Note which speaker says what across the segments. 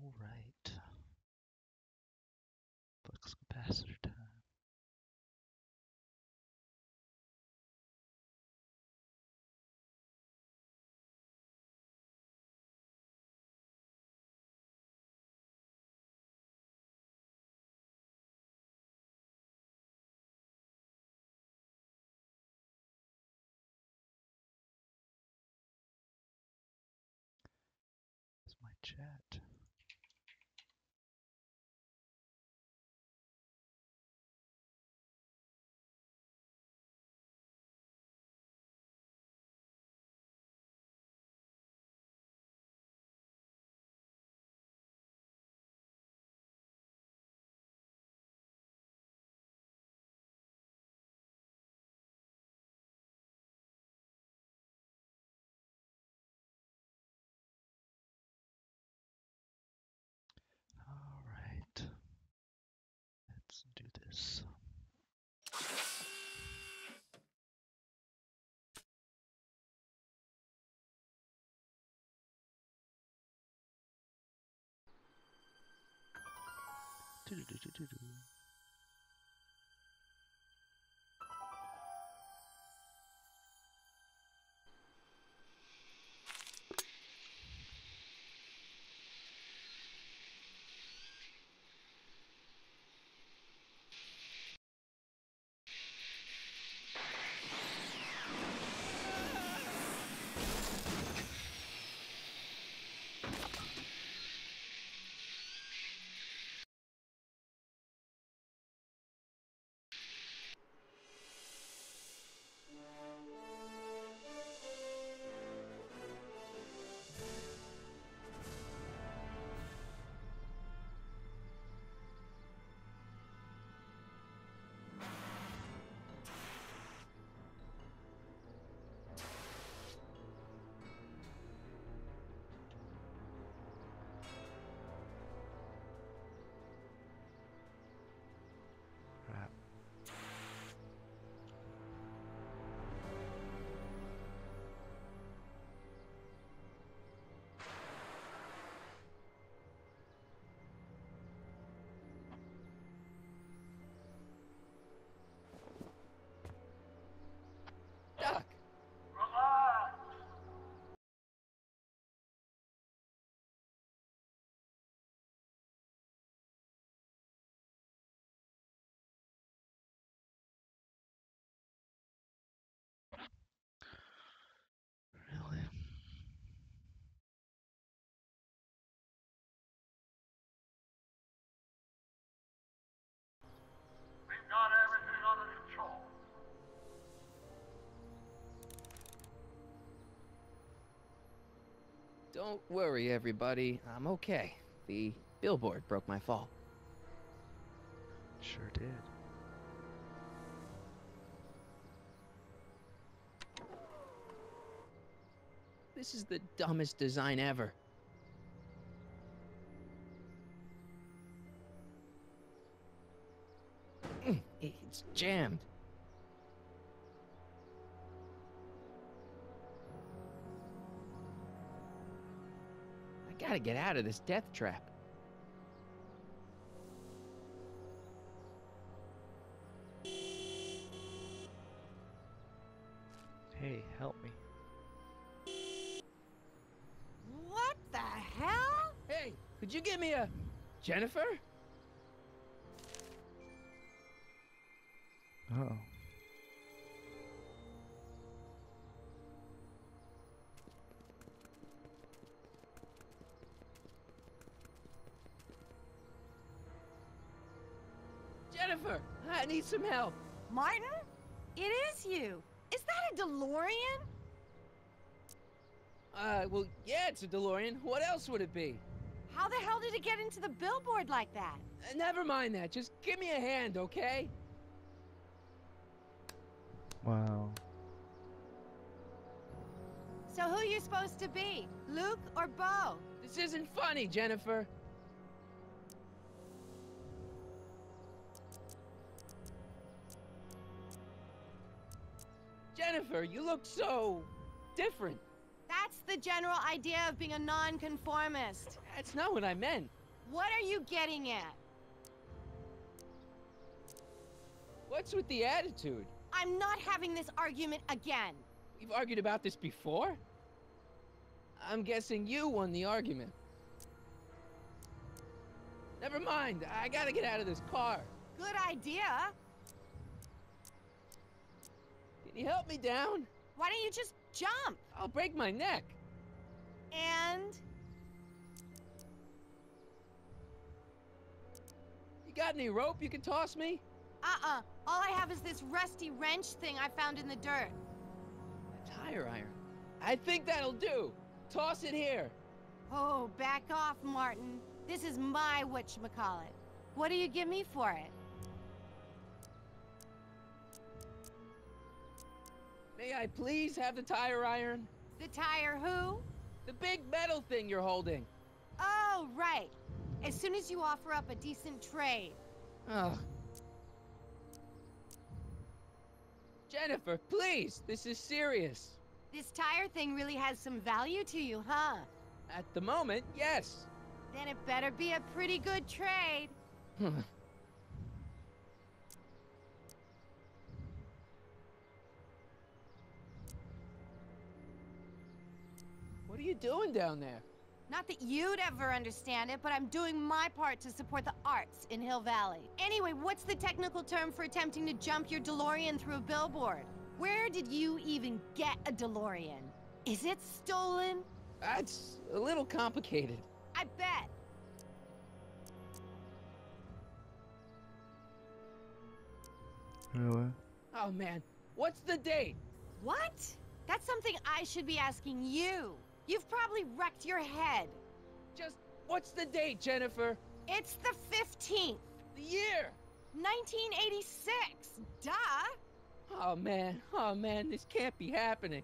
Speaker 1: All right. Flux capacitor time. That's my chat. All right. Let's do this. Do-do-do-do-do-do. Crap.
Speaker 2: Doc!
Speaker 1: Really?
Speaker 3: We've got everything under control.
Speaker 2: Don't worry, everybody. I'm okay. The billboard broke my fall.
Speaker 1: Sure did.
Speaker 2: This is the dumbest design ever. It's jammed. I gotta get out of this death trap.
Speaker 1: Hey, help me.
Speaker 4: What the hell?
Speaker 2: Hey, could you give me a... Jennifer?
Speaker 1: Uh-oh.
Speaker 2: Jennifer, I need some help.
Speaker 4: Martin? It is you. Is that a DeLorean?
Speaker 2: Well, yeah, it's a DeLorean. What else would it be?
Speaker 4: How the hell did it get into the billboard like that?
Speaker 2: Never mind that. Just give me a hand, okay?
Speaker 1: Wow.
Speaker 4: So who you supposed to be? Luke or Bo?
Speaker 2: This isn't funny, Jennifer. Jennifer, you look so... different.
Speaker 4: That's the general idea of being a nonconformist.
Speaker 2: That's not what I meant.
Speaker 4: What are you getting at?
Speaker 2: What's with the attitude?
Speaker 4: I'm not having this argument again.
Speaker 2: We've argued about this before? I'm guessing you won the argument. Never mind, I gotta get out of this car.
Speaker 4: Good idea.
Speaker 2: Can you help me down?
Speaker 4: Why don't you just jump?
Speaker 2: I'll break my neck.
Speaker 4: And
Speaker 2: You got any rope you can toss me?
Speaker 4: all I have is this rusty wrench thing I found in the dirt.
Speaker 2: A tire iron. I think that'll do. Toss it here.
Speaker 4: Oh, back off, Martin. This is my whatchamacallit. What do you give me for it?
Speaker 2: May I please have the tire iron?
Speaker 4: The tire who?
Speaker 2: The big metal thing you're holding.
Speaker 4: Oh, right. As soon as you offer up a decent trade.
Speaker 2: Ugh. Jennifer, please, this is serious.
Speaker 4: This tire thing really has some value to you, huh?
Speaker 2: At the moment, yes.
Speaker 4: Then it better be a pretty good trade.
Speaker 2: What are you doing down there?
Speaker 4: Not that you'd ever understand it, but I'm doing my part to support the arts in Hill Valley. Anyway, what's the technical term for attempting to jump your DeLorean through a billboard? Where did you even get a DeLorean? Is it stolen?
Speaker 2: That's a little complicated.
Speaker 4: I bet.
Speaker 1: Really?
Speaker 2: Oh man, what's the date?
Speaker 4: What? That's something I should be asking you. You've probably wrecked your head.
Speaker 2: Just, what's the date, Jennifer?
Speaker 4: It's the 15th,
Speaker 2: The year!
Speaker 4: 1986. Duh.
Speaker 2: Oh man, this can't be happening.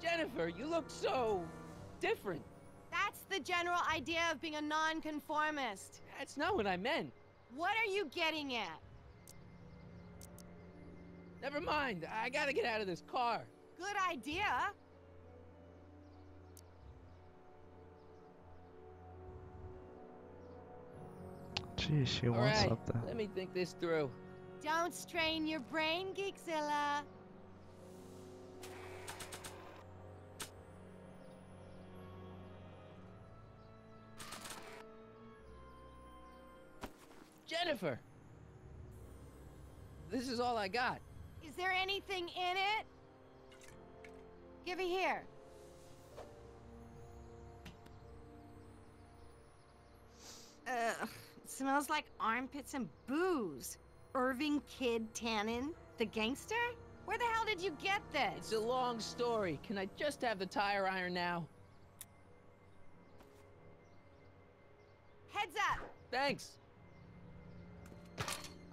Speaker 2: Jennifer, you look so different.
Speaker 4: That's the general idea of being a nonconformist.
Speaker 2: That's not what I meant.
Speaker 4: What are you getting at?
Speaker 2: Never mind, I gotta get out of this car.
Speaker 4: Good idea.
Speaker 1: Gee, she
Speaker 2: All
Speaker 1: wants
Speaker 2: right,
Speaker 1: something.
Speaker 2: let me think this through.
Speaker 4: Don't strain your brain, Geekzilla.
Speaker 2: Jennifer! This is all I got.
Speaker 4: Is there anything in it? Give it here. Ugh, it smells like armpits and booze. Irving Kid Tannen, the gangster? Where the hell did you get
Speaker 2: It's
Speaker 4: this?
Speaker 2: a long story. Can I just have the tire iron now?
Speaker 4: Heads up!
Speaker 2: Thanks.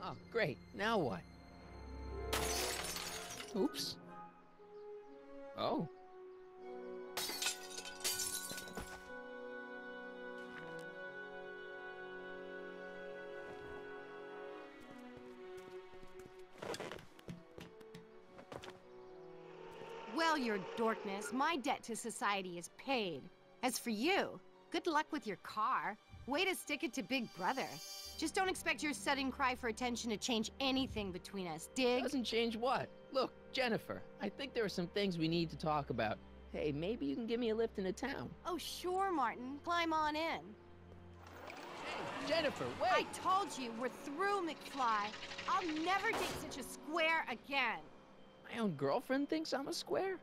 Speaker 2: Oh, great. Now what? Oops. Oh.
Speaker 4: Well, your dorkness, my debt to society is paid. As for you, good luck with your car. Way to stick it to Big Brother. Just don't expect your sudden cry for attention to change anything between us, dig?
Speaker 2: Doesn't change what? Look, Jennifer, I think there are some things we need to talk about. Hey, maybe you can give me a lift into town.
Speaker 4: Oh, sure, Martin. Climb on in.
Speaker 2: Hey, Jennifer, wait!
Speaker 4: I told you, we're through, McFly. I'll never date such a square again.
Speaker 2: My own girlfriend thinks I'm a square?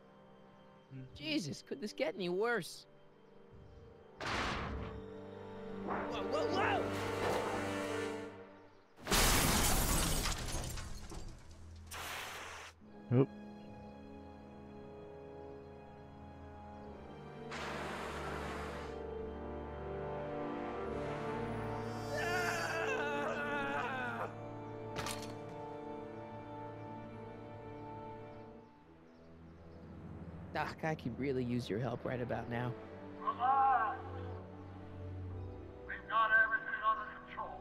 Speaker 2: Jesus, could this get any worse? Whoa, whoa, whoa!
Speaker 1: Oop.
Speaker 2: Doc, I could really use your help right about now.
Speaker 3: Relax. We've got everything under control.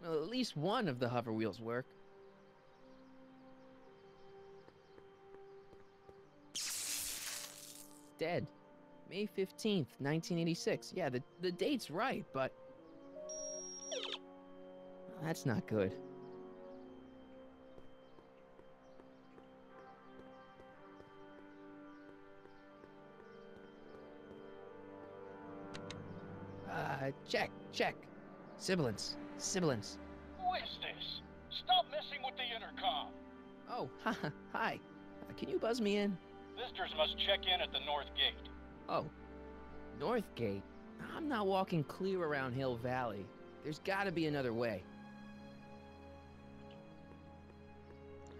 Speaker 2: Well, at least one of the hover wheels work. Dead. May 15th, 1986. Yeah, the date's right, but... That's not good. Check. Sibilance.
Speaker 3: Who is this? Stop messing with the intercom.
Speaker 2: Oh, hi. Can you buzz me in?
Speaker 3: Visitors must check in at the north gate.
Speaker 2: Oh, North Gate? I'm not walking clear around Hill Valley. There's gotta be another way.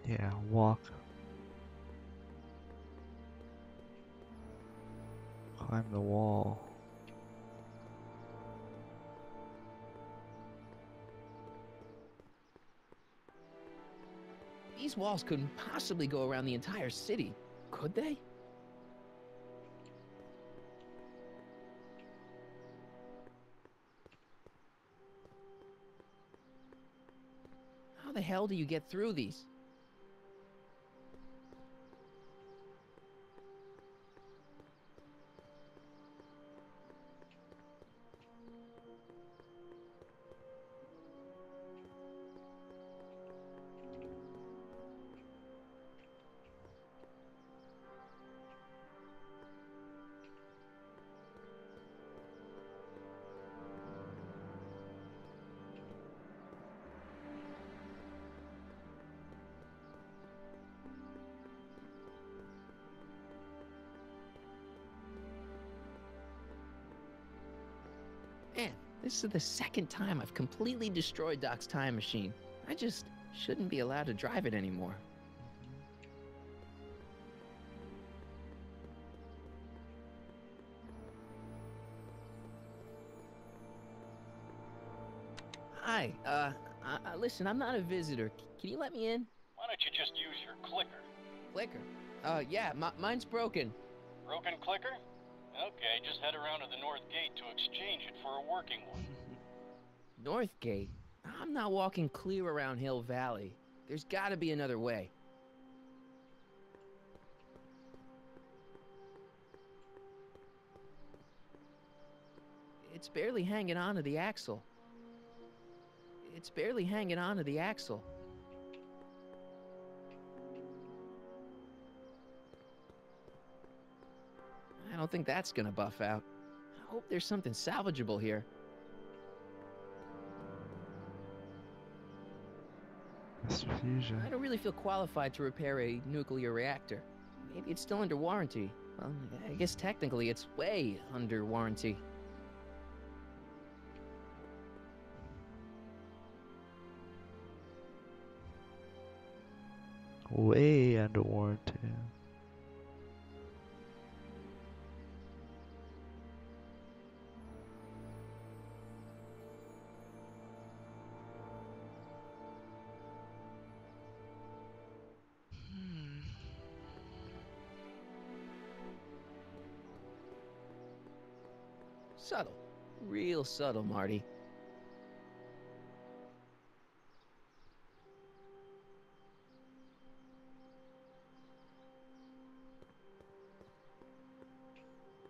Speaker 1: Yeah, walk. Climb the wall.
Speaker 2: These walls couldn't possibly go around the entire city, could they? How the hell do you get through these? Man, this is the second time I've completely destroyed Doc's time machine. I just shouldn't be allowed to drive it anymore. Hi, listen, I'm not a visitor. Can you let me in?
Speaker 3: Why don't you just use your clicker?
Speaker 2: Clicker? Yeah, mine's broken.
Speaker 3: Broken clicker? Okay, just head around to the north gate to exchange it for a working one.
Speaker 2: North Gate? I'm not walking clear around Hill Valley. There's gotta be another way. It's barely hanging on to the axle. I don't think that's gonna buff out. I hope there's something salvageable here.
Speaker 1: Master Fusion.
Speaker 2: I don't really feel qualified to repair a nuclear reactor. Maybe it's still under warranty. Well, I guess technically it's way under warranty.
Speaker 1: Way under warranty.
Speaker 2: Subtle. Real subtle, Marty.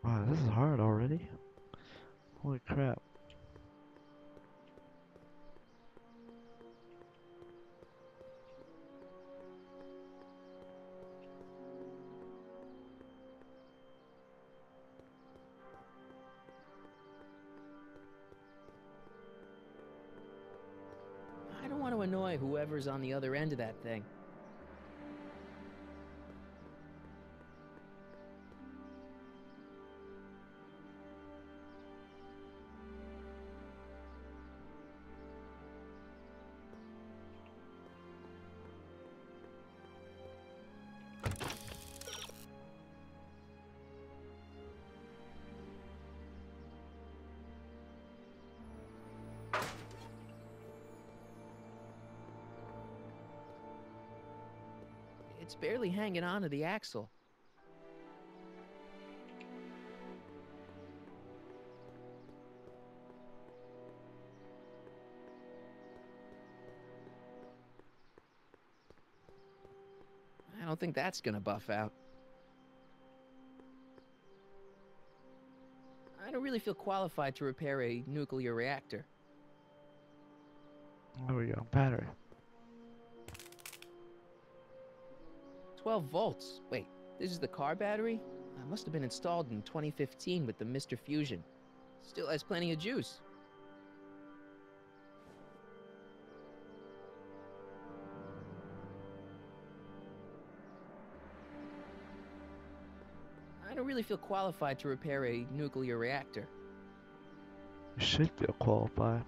Speaker 1: Wow, this is hard already. Holy crap.
Speaker 2: I don't want to annoy whoever's on the other end of that thing. It's barely hanging on to the axle. don't think that's gonna buff out. I don't really feel qualified to repair a nuclear reactor.
Speaker 1: There we go. Battery.
Speaker 2: 12 volts. Wait, this is the car battery? Must have been installed in 2015 with the Mr. Fusion. Still has plenty of juice. I don't really feel qualified to repair a nuclear reactor.
Speaker 1: You should feel qualified.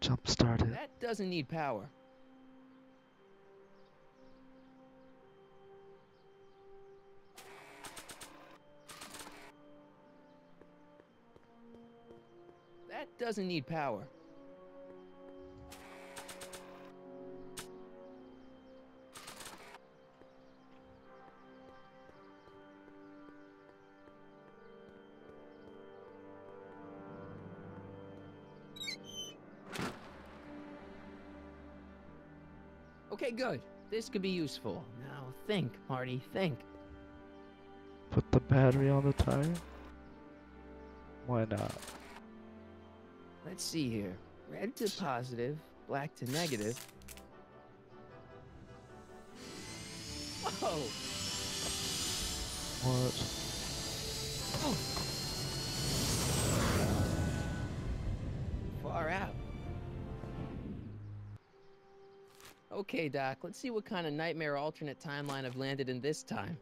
Speaker 1: Jump started.
Speaker 2: That doesn't need power. That doesn't need power. Okay, good. This could be useful. Now think, Marty, think.
Speaker 1: Put the battery on the tire? Why not?
Speaker 2: Let's see here. Red to positive, black to negative. Whoa!
Speaker 1: What?
Speaker 2: Far out. Okay, Doc, let's see what kind of nightmare alternate timeline I've landed in this time.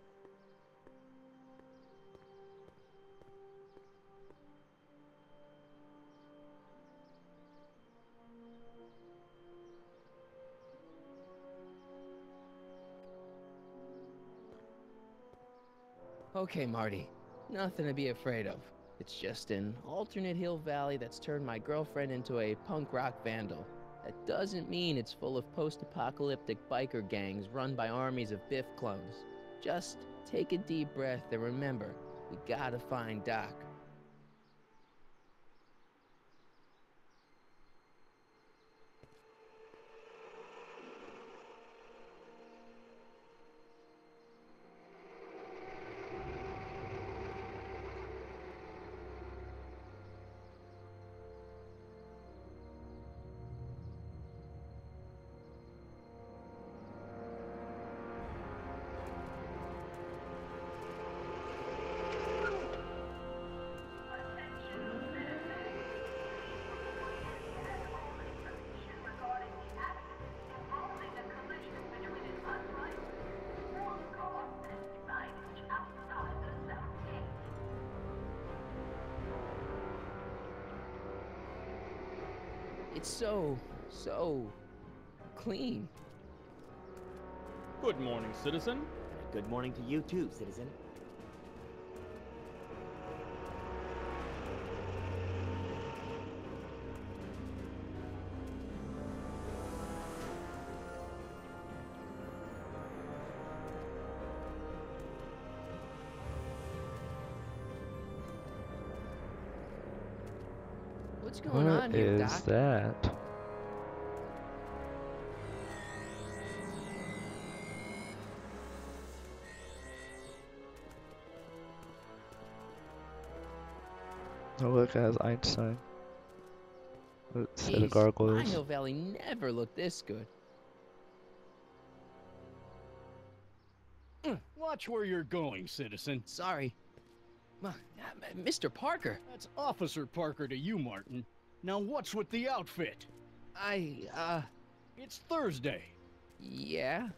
Speaker 2: Okay, Marty. Nothing to be afraid of. It's just an alternate Hill Valley that's turned my girlfriend into a punk rock vandal. That doesn't mean it's full of post-apocalyptic biker gangs run by armies of Biff clones. Just take a deep breath and remember, we gotta find Doc. It's so clean.
Speaker 5: Good morning, citizen.
Speaker 6: Good morning to you too, citizen.
Speaker 2: What's going on
Speaker 1: What
Speaker 2: here,
Speaker 1: is
Speaker 2: Doc?
Speaker 1: that? Oh look, it has Einstein. Set of
Speaker 2: Jeez, my
Speaker 1: gargoyles.
Speaker 2: Hill Valley never looked this good.
Speaker 3: Watch where you're going, citizen.
Speaker 2: Sorry. Mr. Parker,
Speaker 3: That's Officer Parker to you, Martin. Now what's with the outfit? It's Thursday.
Speaker 2: Yeah?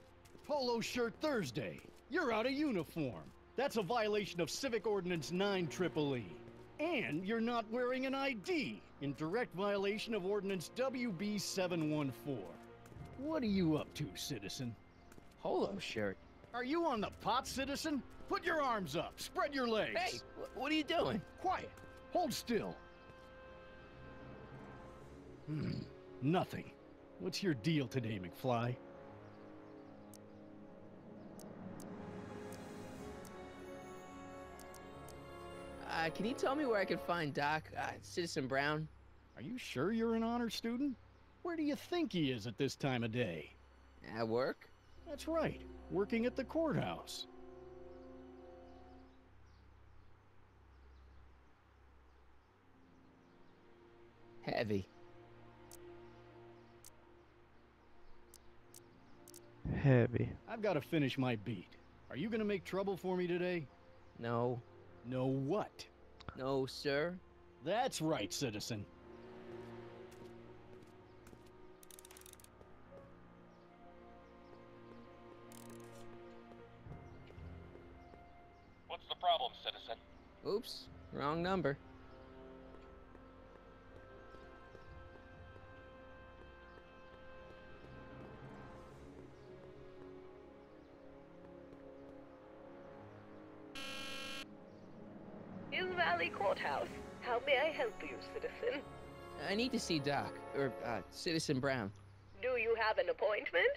Speaker 3: Polo shirt Thursday. You're out of uniform. That's a violation of Civic Ordinance 9 Triple E.
Speaker 5: And you're not wearing an ID, in direct violation of Ordinance WB 714. What are you up to, citizen?
Speaker 2: Polo shirt.
Speaker 5: Are you on the pot, citizen? Put your arms up, spread your legs.
Speaker 2: Hey, what are you doing?
Speaker 5: Quiet. Hold still. Nothing. What's your deal today, McFly?
Speaker 2: Can you tell me where I can find Doc, Citizen Brown?
Speaker 5: Are you sure you're an honor student? Where do you think he is at this time of day?
Speaker 2: At work?
Speaker 5: That's right, working at the courthouse.
Speaker 2: Heavy.
Speaker 1: Heavy.
Speaker 5: I've got to finish my beat. Are you gonna make trouble for me today?
Speaker 2: No.
Speaker 5: No what?
Speaker 2: No, sir.
Speaker 5: That's right, citizen.
Speaker 3: What's the problem, citizen?
Speaker 2: Oops, wrong number.
Speaker 7: Hill Valley Courthouse. How may I help you, citizen?
Speaker 2: I need to see Doc, or, Citizen Brown.
Speaker 7: Do you have an appointment?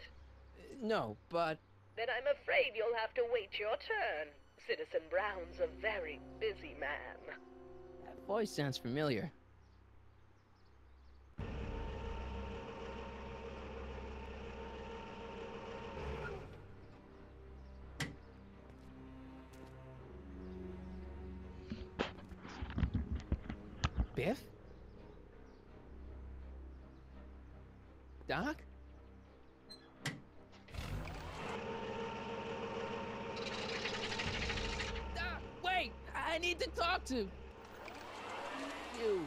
Speaker 2: No, but...
Speaker 7: Then I'm afraid you'll have to wait your turn. Citizen Brown's a very busy man.
Speaker 2: That voice sounds familiar. Biff? Doc? Doc, wait! I need to talk to you.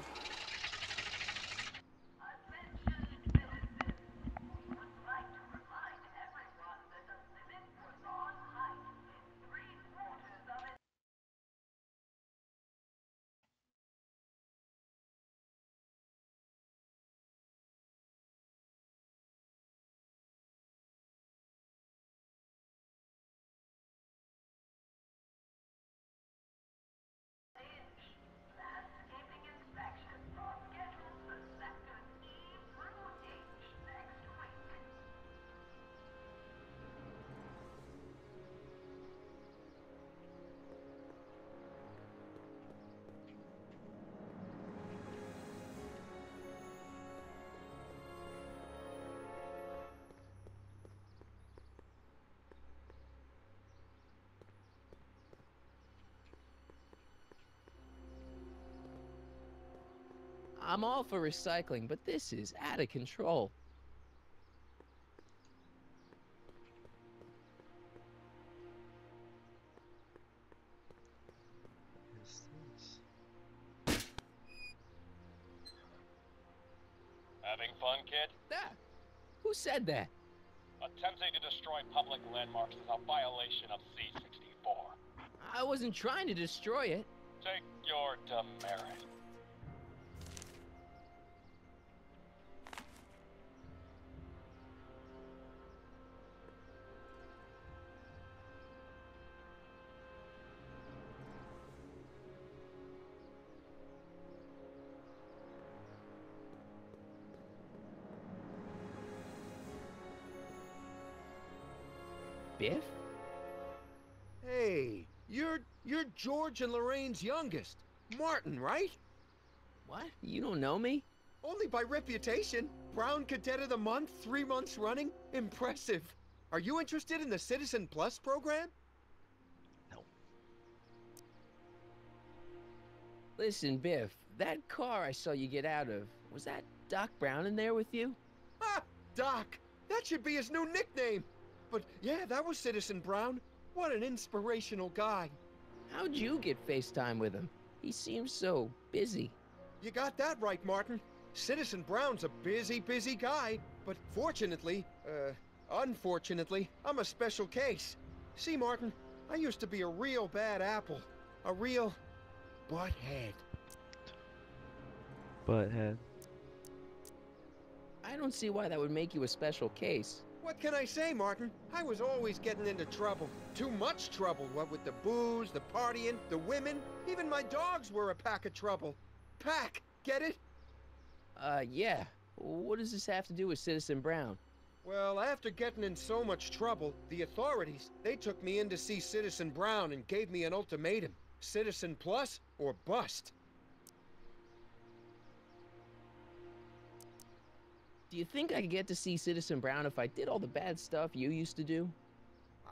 Speaker 2: I'm all for recycling, but this is out of control.
Speaker 3: Having fun, kid?
Speaker 2: Ah, who said that?
Speaker 3: Attempting to destroy public landmarks is a violation of C-64.
Speaker 2: I wasn't trying to destroy it.
Speaker 3: Take your demerit.
Speaker 2: Biff?
Speaker 8: Hey, you're George and Lorraine's youngest. Martin, right?
Speaker 2: What? You don't know me?
Speaker 8: Only by reputation. Brown Cadet of the Month, 3 months running. Impressive. Are you interested in the Citizen Plus program?
Speaker 2: Listen, Biff, that car I saw you get out of, was that Doc Brown in there with you?
Speaker 8: Ah, Doc. That should be his new nickname. But yeah, that was Citizen Brown. What an inspirational guy.
Speaker 2: How'd you get FaceTime with him? He seems so busy.
Speaker 8: You got that right, Martin. Citizen Brown's a busy, busy guy. But fortunately, unfortunately, I'm a special case. See, Martin, I used to be a real bad apple. A real butthead.
Speaker 1: butthead.
Speaker 2: I don't see why that would make you a special case.
Speaker 8: What can I say, Martin? I was always getting into trouble. Too much trouble, what with the booze, the partying, the women. Even my dogs were a pack of trouble. Pack, get it?
Speaker 2: Yeah. What does this have to do with Citizen Brown?
Speaker 8: Well, after getting in so much trouble, the authorities, they took me in to see Citizen Brown and gave me an ultimatum. Citizen Plus or bust.
Speaker 2: Do you think I could get to see Citizen Brown if I did all the bad stuff you used to do?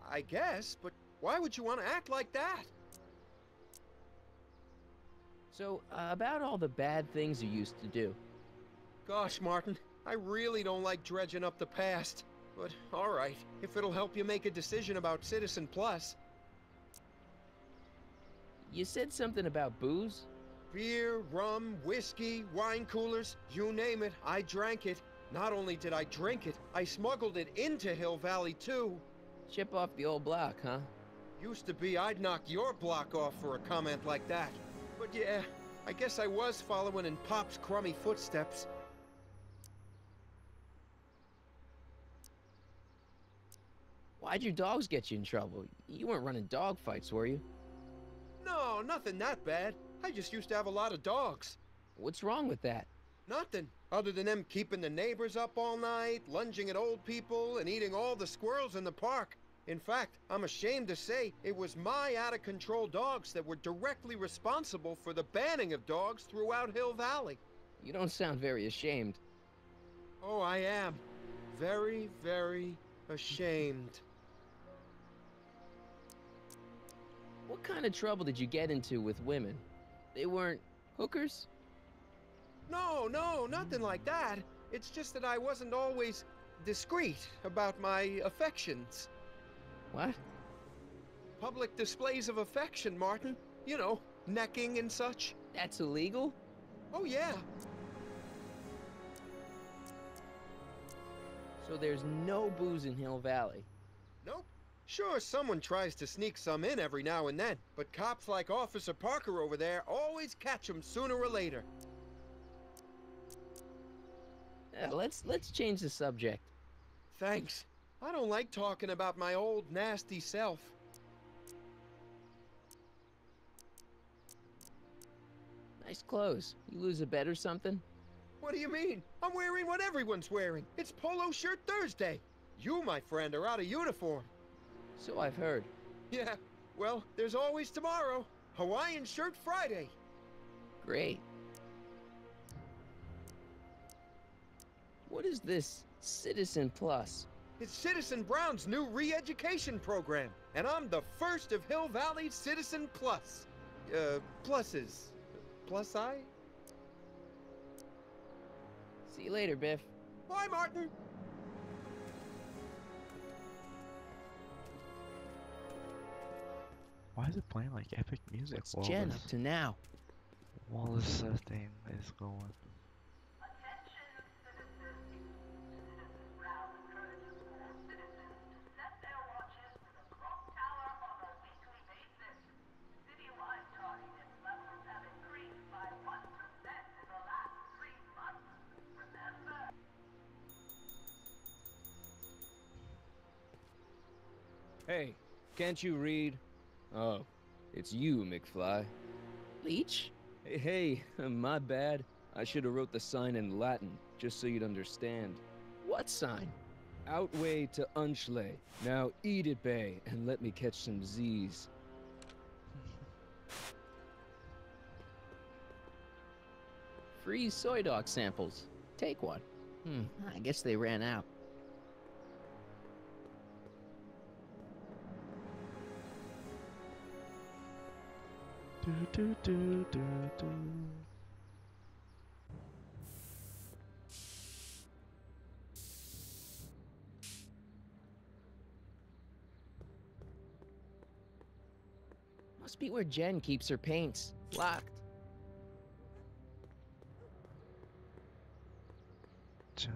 Speaker 8: I guess, but why would you want to act like that?
Speaker 2: So, about all the bad things you used to do.
Speaker 8: Gosh, Martin, I really don't like dredging up the past. But, alright, if it'll help you make a decision about Citizen Plus.
Speaker 2: You said something about booze?
Speaker 8: Beer, rum, whiskey, wine coolers, you name it, I drank it. Not only did I drink it, I smuggled it into Hill Valley, too.
Speaker 2: Chip off the old block, huh?
Speaker 8: Used to be I'd knock your block off for a comment like that. But yeah, I guess I was following in Pop's crummy footsteps.
Speaker 2: Why'd your dogs get you in trouble? You weren't running dog fights, were you?
Speaker 8: No, nothing that bad. I just used to have a lot of dogs.
Speaker 2: What's wrong with that?
Speaker 8: Nothing, other than them keeping the neighbors up all night, lunging at old people, and eating all the squirrels in the park. In fact, I'm ashamed to say it was my out-of-control dogs that were directly responsible for the banning of dogs throughout Hill Valley.
Speaker 2: You don't sound very ashamed.
Speaker 8: Oh, I am. Very, very ashamed.
Speaker 2: What kind of trouble did you get into with women? They weren't hookers?
Speaker 8: No, nothing like that. It's just that I wasn't always discreet about my affections.
Speaker 2: What?
Speaker 8: Public displays of affection, Martin. You know, necking and such.
Speaker 2: That's illegal?
Speaker 8: Oh, yeah.
Speaker 2: So there's no booze in Hill Valley?
Speaker 8: Nope. Sure, someone tries to sneak some in every now and then, but cops like Officer Parker over there always catch 'em sooner or later.
Speaker 2: Yeah, let's change the subject.
Speaker 8: Thanks. I don't like talking about my old nasty self.
Speaker 2: Nice clothes. You lose a bet or something?
Speaker 8: What do you mean? I'm wearing what everyone's wearing. It's Polo Shirt Thursday. You, my friend, are out of uniform.
Speaker 2: So I've heard.
Speaker 8: Yeah, well, there's always tomorrow. Hawaiian Shirt Friday.
Speaker 2: Great. What is this Citizen Plus?
Speaker 8: It's Citizen Brown's new re-education program, and I'm the first of Hill Valley's Citizen Plus. Pluses. Plus I?
Speaker 2: See you later, Biff.
Speaker 8: Bye, Martin.
Speaker 1: Why is it playing like epic music
Speaker 2: What's
Speaker 1: while
Speaker 2: Jen
Speaker 1: this,
Speaker 2: up to now?
Speaker 1: while this thing is going?
Speaker 9: Hey, can't you read? Oh, it's you, McFly.
Speaker 2: Leech?
Speaker 9: Hey, my bad. I should have wrote the sign in Latin, just so you'd understand.
Speaker 2: What sign?
Speaker 9: Outway to Unchley. Now eat it, Bay, and let me catch some Z's.
Speaker 2: Free soy dog samples. Take one. I guess they ran out.
Speaker 1: Do.
Speaker 2: Must be where Jen keeps her paints. Locked.
Speaker 1: Junk.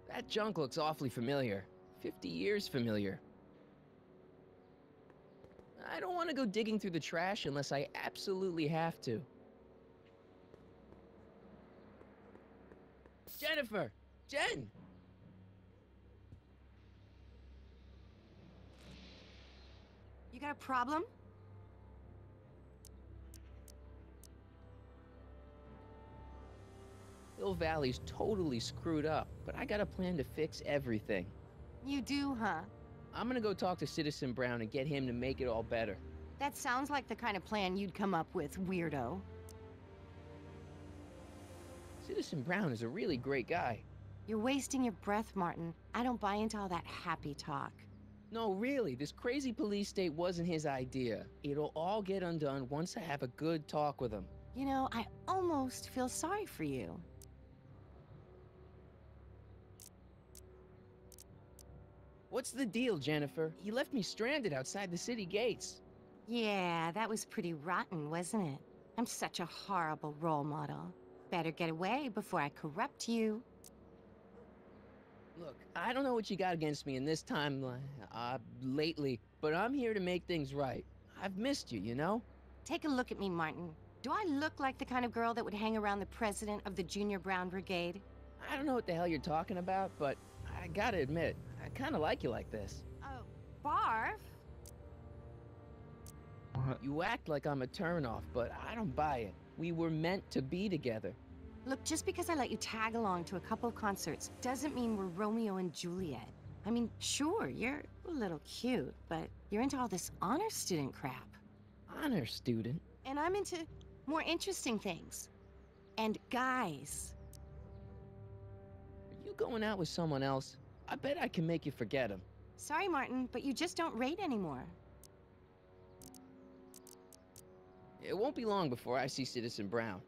Speaker 2: That junk looks awfully familiar. 50 years familiar. I don't want to go digging through the trash unless I absolutely have to. Jennifer! Jen!
Speaker 4: You got a problem?
Speaker 2: Hill Valley's totally screwed up, but I got a plan to fix everything.
Speaker 4: You do, huh?
Speaker 2: I'm gonna go talk to Citizen Brown and get him to make it all better.
Speaker 4: That sounds like the kind of plan you'd come up with, weirdo.
Speaker 2: Citizen Brown is a really great guy.
Speaker 4: You're wasting your breath, Martin. I don't buy into all that happy talk.
Speaker 2: No, really, this crazy police state wasn't his idea. It'll all get undone once I have a good talk with him.
Speaker 4: You know, I almost feel sorry for you.
Speaker 2: What's the deal, Jennifer? You left me stranded outside the city gates.
Speaker 4: Yeah, that was pretty rotten, wasn't it? I'm such a horrible role model. Better get away before I corrupt you.
Speaker 2: Look, I don't know what you got against me in this time, lately, but I'm here to make things right. I've missed you, you know?
Speaker 4: Take a look at me, Martin. Do I look like the kind of girl that would hang around the president of the Junior Brown Brigade?
Speaker 2: I don't know what the hell you're talking about, but I gotta admit, I kinda like you like this.
Speaker 4: Oh, barf?
Speaker 1: What?
Speaker 2: You act like I'm a turnoff, but I don't buy it. We were meant to be together.
Speaker 4: Look, just because I let you tag along to a couple of concerts doesn't mean we're Romeo and Juliet. I mean, sure, you're a little cute, but you're into all this honor student crap.
Speaker 2: Honor student?
Speaker 4: And I'm into more interesting things. And guys.
Speaker 2: Are you going out with someone else? I bet I can make you forget him.
Speaker 4: Sorry, Martin, but you just don't rate anymore.
Speaker 2: It won't be long before I see Citizen Brown.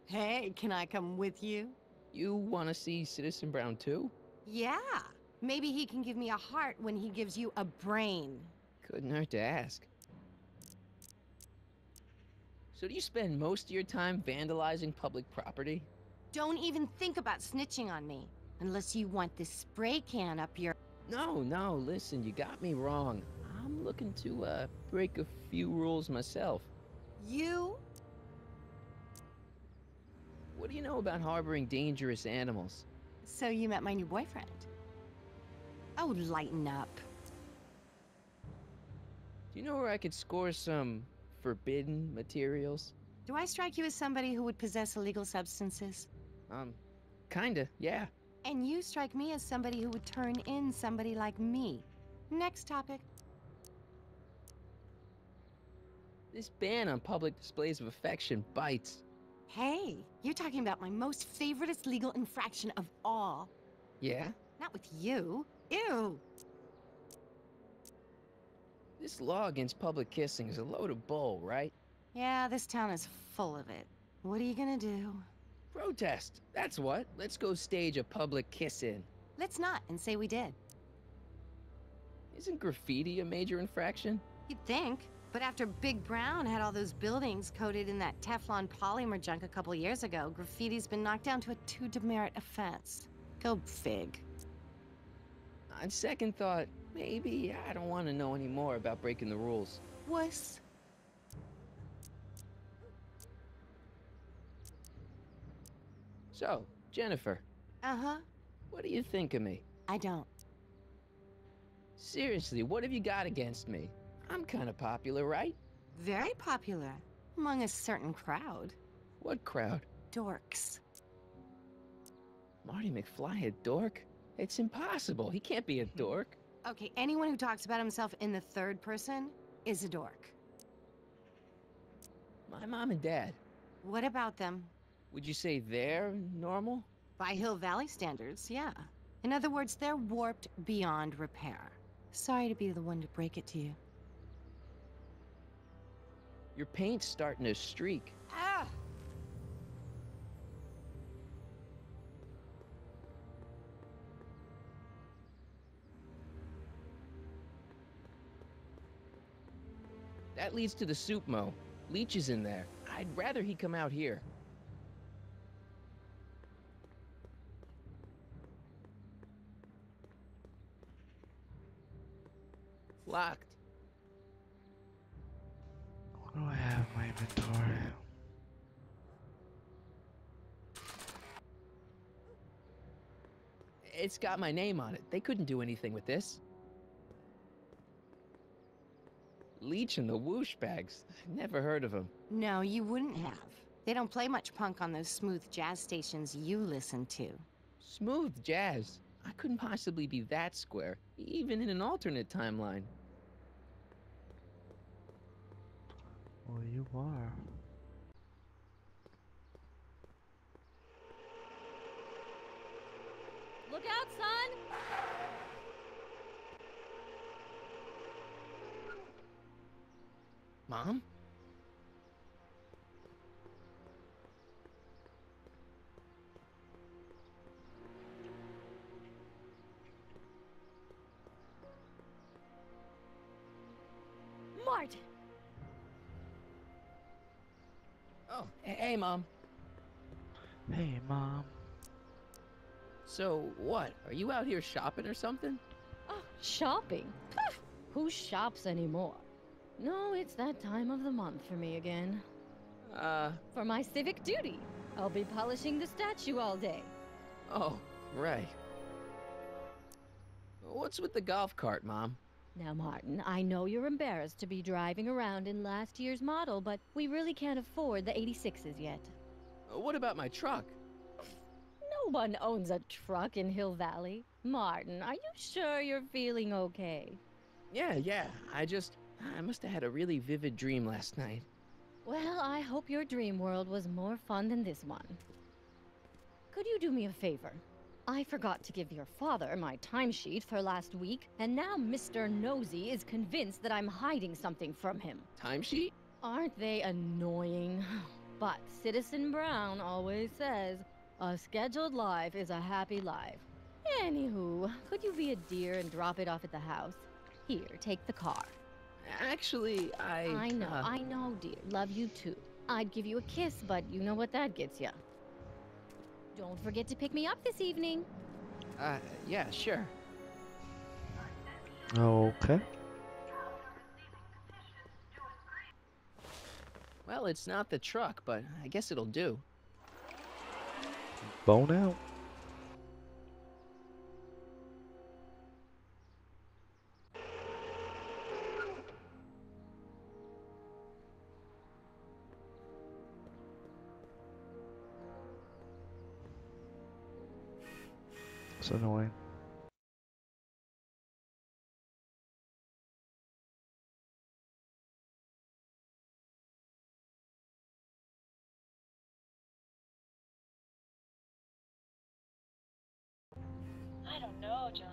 Speaker 4: Hey, can I come with you?
Speaker 2: You want to see Citizen Brown too?
Speaker 4: Yeah. Maybe he can give me a heart when he gives you a brain.
Speaker 2: Couldn't hurt to ask. So do you spend most of your time vandalizing public property?
Speaker 4: Don't even think about snitching on me. Unless you want this spray can up your...
Speaker 2: No, listen, you got me wrong. I'm looking to, break a few rules myself.
Speaker 4: You?
Speaker 2: What do you know about harboring dangerous animals?
Speaker 4: So you met my new boyfriend. Oh, lighten up.
Speaker 2: Do you know where I could score some forbidden materials?
Speaker 4: Do I strike you as somebody who would possess illegal substances?
Speaker 2: Kinda, yeah.
Speaker 4: And you strike me as somebody who would turn in somebody like me. Next topic.
Speaker 2: This ban on public displays of affection bites.
Speaker 4: Hey, you're talking about my most favoriteest legal infraction of all.
Speaker 2: Yeah?
Speaker 4: Not with you. Ew.
Speaker 2: This law against public kissing is a load of bull, right?
Speaker 4: Yeah, this town is full of it. What are you gonna do?
Speaker 2: Protest, that's what. Let's go stage a public kiss-in.
Speaker 4: Let's not and say we did.
Speaker 2: Isn't graffiti a major infraction?
Speaker 4: You'd think. But after Big Brown had all those buildings coated in that Teflon polymer junk a couple years ago, graffiti's been knocked down to a 2 demerit offense. Go fig.
Speaker 2: On second thought, maybe I don't want to know any more about breaking the rules.
Speaker 4: Wuss.
Speaker 2: So, Jennifer,
Speaker 4: Uh-huh.
Speaker 2: what do you think of me?
Speaker 4: I don't.
Speaker 2: Seriously, what have you got against me? I'm kind of popular, right?
Speaker 4: Very popular. Among a certain crowd.
Speaker 2: What crowd?
Speaker 4: Dorks.
Speaker 2: Marty McFly a dork? It's impossible. He can't be a dork.
Speaker 4: Okay, anyone who talks about himself in the third person is a dork.
Speaker 2: My mom and dad,
Speaker 4: What about them?
Speaker 2: would you say they're normal?
Speaker 4: By Hill Valley standards, yeah. In other words, they're warped beyond repair. Sorry to be the one to break it to you.
Speaker 2: Your paint's starting to streak.
Speaker 4: Ah!
Speaker 2: That leads to the soup mo. Leech is in there. I'd rather he come out here. Locked.
Speaker 1: What do I have in my inventory?
Speaker 2: It's got my name on it. They couldn't do anything with this. Leech and the Whoosh Bags. Never heard of them.
Speaker 4: No, you wouldn't have. They don't play much punk on those smooth jazz stations you listen to.
Speaker 2: Smooth jazz. I couldn't possibly be that square, even in an alternate timeline.
Speaker 1: Well, you are.
Speaker 10: Look out, son!
Speaker 2: Mom?
Speaker 10: Martin!
Speaker 2: Oh, hey, Mom.
Speaker 1: Hey, Mom.
Speaker 2: So, what? Are you out here shopping or something?
Speaker 10: Oh, shopping? Pah, who shops anymore? No, it's that time of the month for me again. For my civic duty. I'll be polishing the statue all day.
Speaker 2: Oh, right. What's with the golf cart, Mom?
Speaker 10: Now, Martin, I know you're embarrassed to be driving around in last year's model, but we really can't afford the 86s yet.
Speaker 2: What about my truck?
Speaker 10: No one owns a truck in Hill Valley. Martin, are you sure you're feeling okay?
Speaker 2: Yeah. I must have had a really vivid dream last night.
Speaker 10: Well, I hope your dream world was more fun than this one. Could you do me a favor? I forgot to give your father my timesheet for last week, and now Mr. Nosy is convinced that I'm hiding something from him.
Speaker 2: Timesheet?
Speaker 10: Aren't they annoying? But Citizen Brown always says, a scheduled life is a happy life. Anywho, could you be a dear and drop it off at the house? Here, take the car.
Speaker 2: Actually,
Speaker 10: I know, dear. Love you too. I'd give you a kiss, but you know what that gets ya. Don't forget to pick me up this evening.
Speaker 2: Yeah, sure.
Speaker 1: Okay.
Speaker 2: Well, it's not the truck, but I guess it'll do.
Speaker 1: Bone out. It's annoying.
Speaker 11: I don't know, John.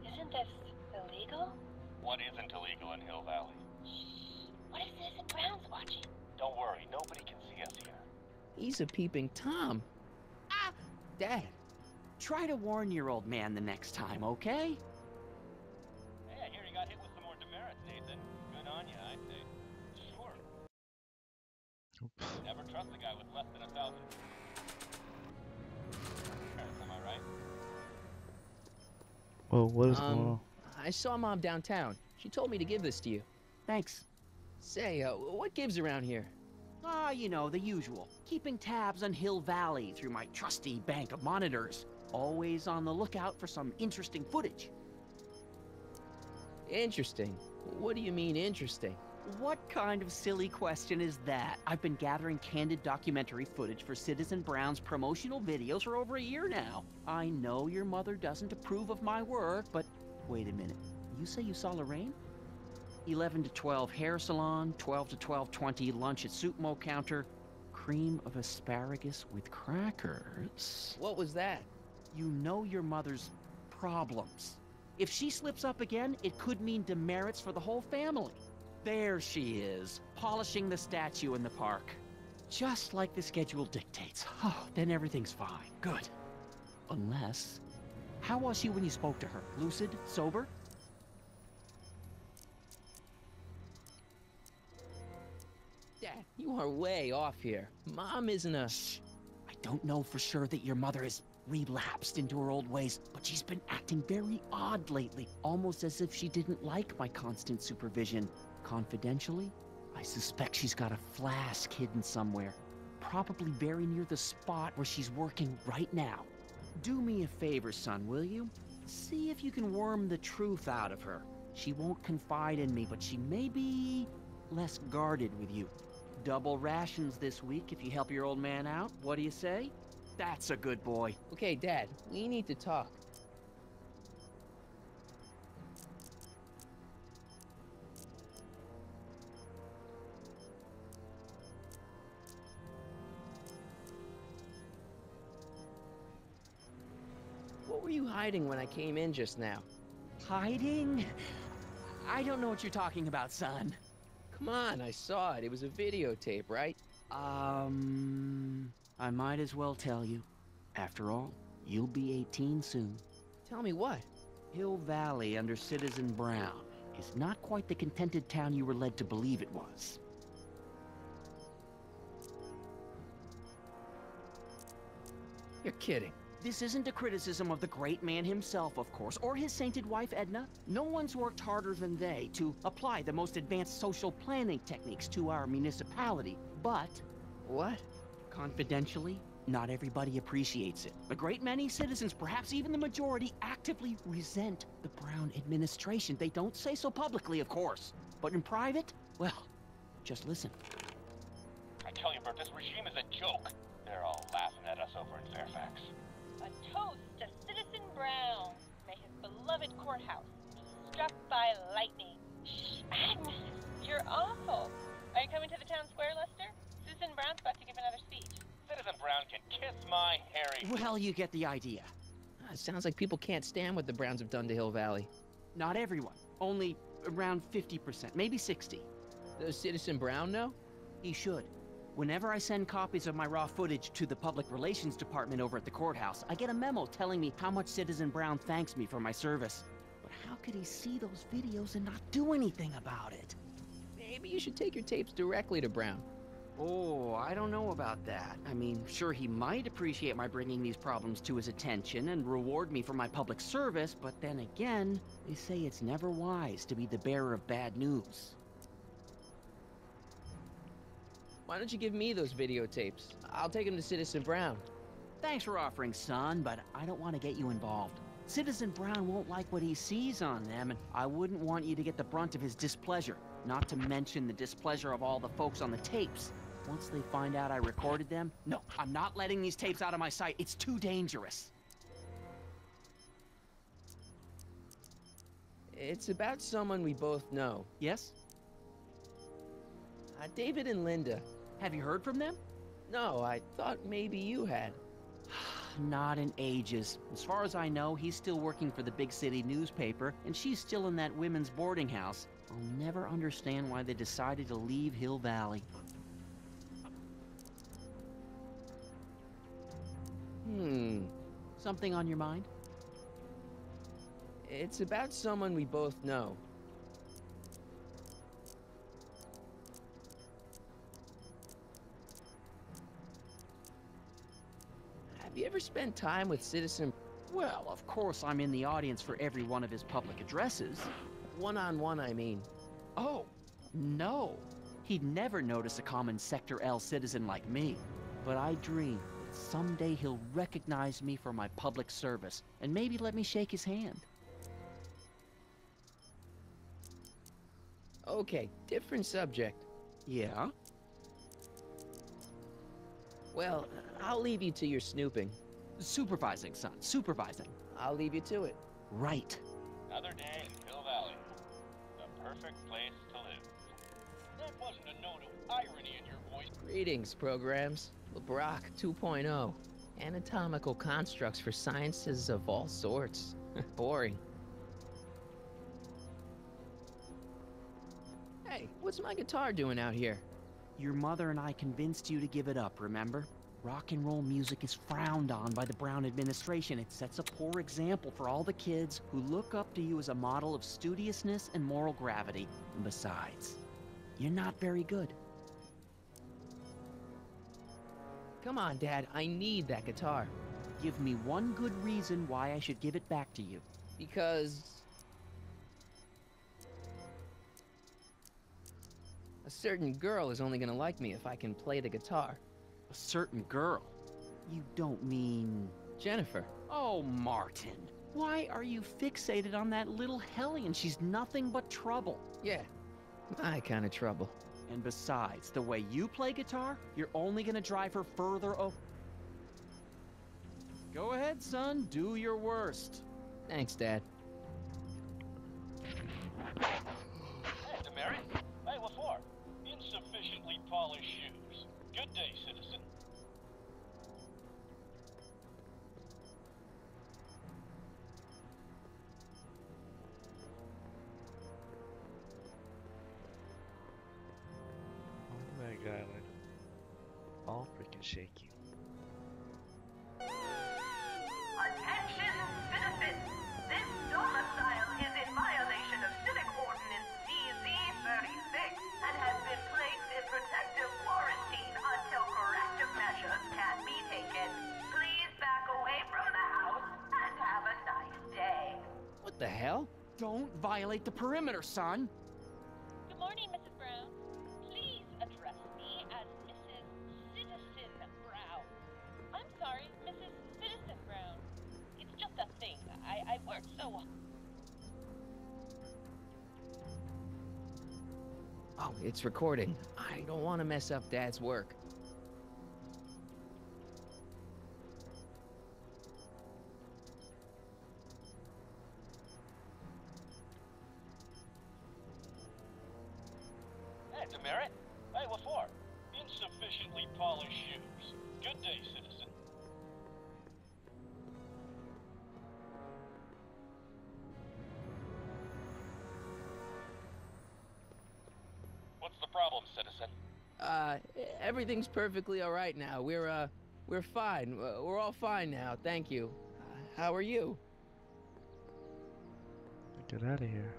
Speaker 11: Isn't this illegal?
Speaker 3: What isn't illegal in Hill Valley?
Speaker 11: Shh. What if Citizen Brown's watching?
Speaker 3: Don't worry, nobody can see us here.
Speaker 2: He's a peeping Tom.
Speaker 6: Ah!
Speaker 2: Dad.
Speaker 6: Try to warn your old man the next time, okay?
Speaker 3: Hey, I hear you got hit with some more demerits, Nathan. Good on you, I'd say. Sure.
Speaker 1: Oops.
Speaker 3: Never trust a guy with less than 1,000. Am I right?
Speaker 1: Well, what is going on?
Speaker 2: I saw Mom downtown. She told me to give this to you.
Speaker 6: Thanks.
Speaker 2: Say, what gives around here?
Speaker 6: Ah, you know, the usual. Keeping tabs on Hill Valley through my trusty bank of monitors. Always on the lookout for some interesting footage.
Speaker 2: Interesting. What do you mean, interesting?
Speaker 6: What kind of silly question is that? I've been gathering candid documentary footage for Citizen Brown's promotional videos for over a year now. I know your mother doesn't approve of my work, but wait a minute. You say you saw Lorraine? 11 to 12 hair salon, 12 to 12:20 lunch at soup mo counter, cream of asparagus with crackers.
Speaker 2: What was that?
Speaker 6: You know your mother's problems. If she slips up again, it could mean demerits for the whole family. There she is, polishing the statue in the park. Just like the schedule dictates. Oh, then everything's fine. Good. Unless... How was she when you spoke to her? Lucid? Sober?
Speaker 2: Dad, you are way off here. Mom isn't a...
Speaker 6: Shh. I don't know for sure that your mother has relapsed into her old ways, but she's been acting very odd lately, almost as if she didn't like my constant supervision. Confidentially, I suspect she's got a flask hidden somewhere, probably very near the spot where she's working right now. Do me a favor, son, will you? See if you can worm the truth out of her. She won't confide in me, but she may be less guarded with you. Double rations this week if you help your old man out. What do you say? That's a good boy.
Speaker 2: Okay, Dad, we need to talk. What were you hiding when I came in just now?
Speaker 6: Hiding? I don't know what you're talking about, son.
Speaker 2: Come on, I saw it. It was a videotape, right?
Speaker 6: I might as well tell you. After all, you'll be 18 soon.
Speaker 2: Tell me what?
Speaker 6: Hill Valley under Citizen Brown is not quite the contented town you were led to believe it was.
Speaker 2: You're kidding.
Speaker 6: This isn't a criticism of the great man himself, of course, or his sainted wife, Edna. No one's worked harder than they to apply the most advanced social planning techniques to our municipality. But...
Speaker 2: What?
Speaker 6: Confidentially, not everybody appreciates it. A great many citizens, perhaps even the majority, actively resent the Brown administration. They don't say so publicly, of course. But in private, well, just listen.
Speaker 3: I tell you, Bert, this regime is a joke. They're all laughing at us over in Fairfax.
Speaker 11: A toast to Citizen Brown. May his beloved courthouse be struck by lightning. Shh, Agnes, you're awful. Are you coming to the town square, Lester? Citizen Brown's about to give another speech.
Speaker 3: Citizen Brown can kiss my hairy...
Speaker 6: Well, you get the idea.
Speaker 2: It sounds like people can't stand what the Browns have done to Hill Valley.
Speaker 6: Not everyone. Only around 50%, maybe 60.
Speaker 2: Does Citizen Brown know?
Speaker 6: He should. Whenever I send copies of my raw footage to the Public Relations Department over at the courthouse, I get a memo telling me how much Citizen Brown thanks me for my service. But how could he see those videos and not do anything about it?
Speaker 2: Maybe you should take your tapes directly to Brown.
Speaker 6: Oh, I don't know about that. I mean, sure, he might appreciate my bringing these problems to his attention and reward me for my public service, but then again, they say it's never wise to be the bearer of bad news.
Speaker 2: Why don't you give me those videotapes? I'll take them to Citizen Brown.
Speaker 6: Thanks for offering, son, but I don't want to get you involved. Citizen Brown won't like what he sees on them, and I wouldn't want you to get the brunt of his displeasure, not to mention the displeasure of all the folks on the tapes. Once they find out I recorded them, no, I'm not letting these tapes out of my sight. It's too dangerous.
Speaker 2: It's about someone we both know.
Speaker 6: Yes?
Speaker 2: David and Linda.
Speaker 6: Have you heard from them?
Speaker 2: No, I thought maybe you had.
Speaker 6: Not in ages. As far as I know, he's still working for the big city newspaper, and she's still in that women's boarding house. I'll never understand why they decided to leave Hill Valley. Something on your mind?
Speaker 2: It's about someone we both know. Have you ever spent time with Citizen...
Speaker 6: Well, of course I'm in the audience for every one of his public addresses.
Speaker 2: One-on-one, I mean.
Speaker 6: Oh, no. He'd never notice a common Sector L citizen like me. But I dream that someday he'll recognize me for my public service, and maybe let me shake his hand.
Speaker 2: Okay, different subject.
Speaker 6: Yeah?
Speaker 2: Well, I'll leave you to your snooping.
Speaker 6: Supervising, son, supervising.
Speaker 2: I'll leave you to it.
Speaker 6: Right.
Speaker 3: Another day in Hill Valley. The perfect place to live. That wasn't a note of irony in your voice.
Speaker 2: Greetings, programs. LeBrock 2.0. Anatomical constructs for sciences of all sorts. Boring. Hey, what's my guitar doing out here?
Speaker 6: Your mother and I convinced you to give it up, remember? Rock and roll music is frowned on by the Brown administration. It sets a poor example for all the kids who look up to you as a model of studiousness and moral gravity. And besides, you're not very good.
Speaker 2: Come on, Dad, I need that guitar.
Speaker 6: Give me one good reason why I should give it back to you.
Speaker 2: Because... a certain girl is only gonna like me if I can play the guitar.
Speaker 6: A certain girl? You don't mean...
Speaker 2: Jennifer.
Speaker 6: Oh, Martin. Why are you fixated on that little hellion? She's nothing but trouble.
Speaker 2: Yeah, my kind of trouble.
Speaker 6: And besides, the way you play guitar, you're only gonna drive her further Go ahead, son. Do your worst.
Speaker 2: Thanks, Dad.
Speaker 3: Hey, Demerit. Hey, what for? Insufficiently polished shoes. Good day, citizen.
Speaker 1: Oh my god, like, all freaking shaky.
Speaker 7: Attention, citizens! This domicile is in violation of Civic Ordinance CZ-36 and has been placed in protective quarantine until corrective measures can be taken. Please back away from the house and have a nice day.
Speaker 2: What the hell?
Speaker 6: Don't violate the perimeter, son.
Speaker 11: Good morning, Mrs. Brown. Please address me as Mrs. Citizen Brown. I'm sorry, Mrs. Citizen Brown. It's just a thing. I worked so hard.
Speaker 2: Oh, it's recording. I don't want to mess up Dad's work.
Speaker 3: Hey, Demerit. Hey, what for? Insufficiently polished shoes. Good day, citizen. What's the problem, citizen?
Speaker 2: Everything's perfectly all right now. We're fine. We're all fine now. Thank you. How are you?
Speaker 1: Get out of here.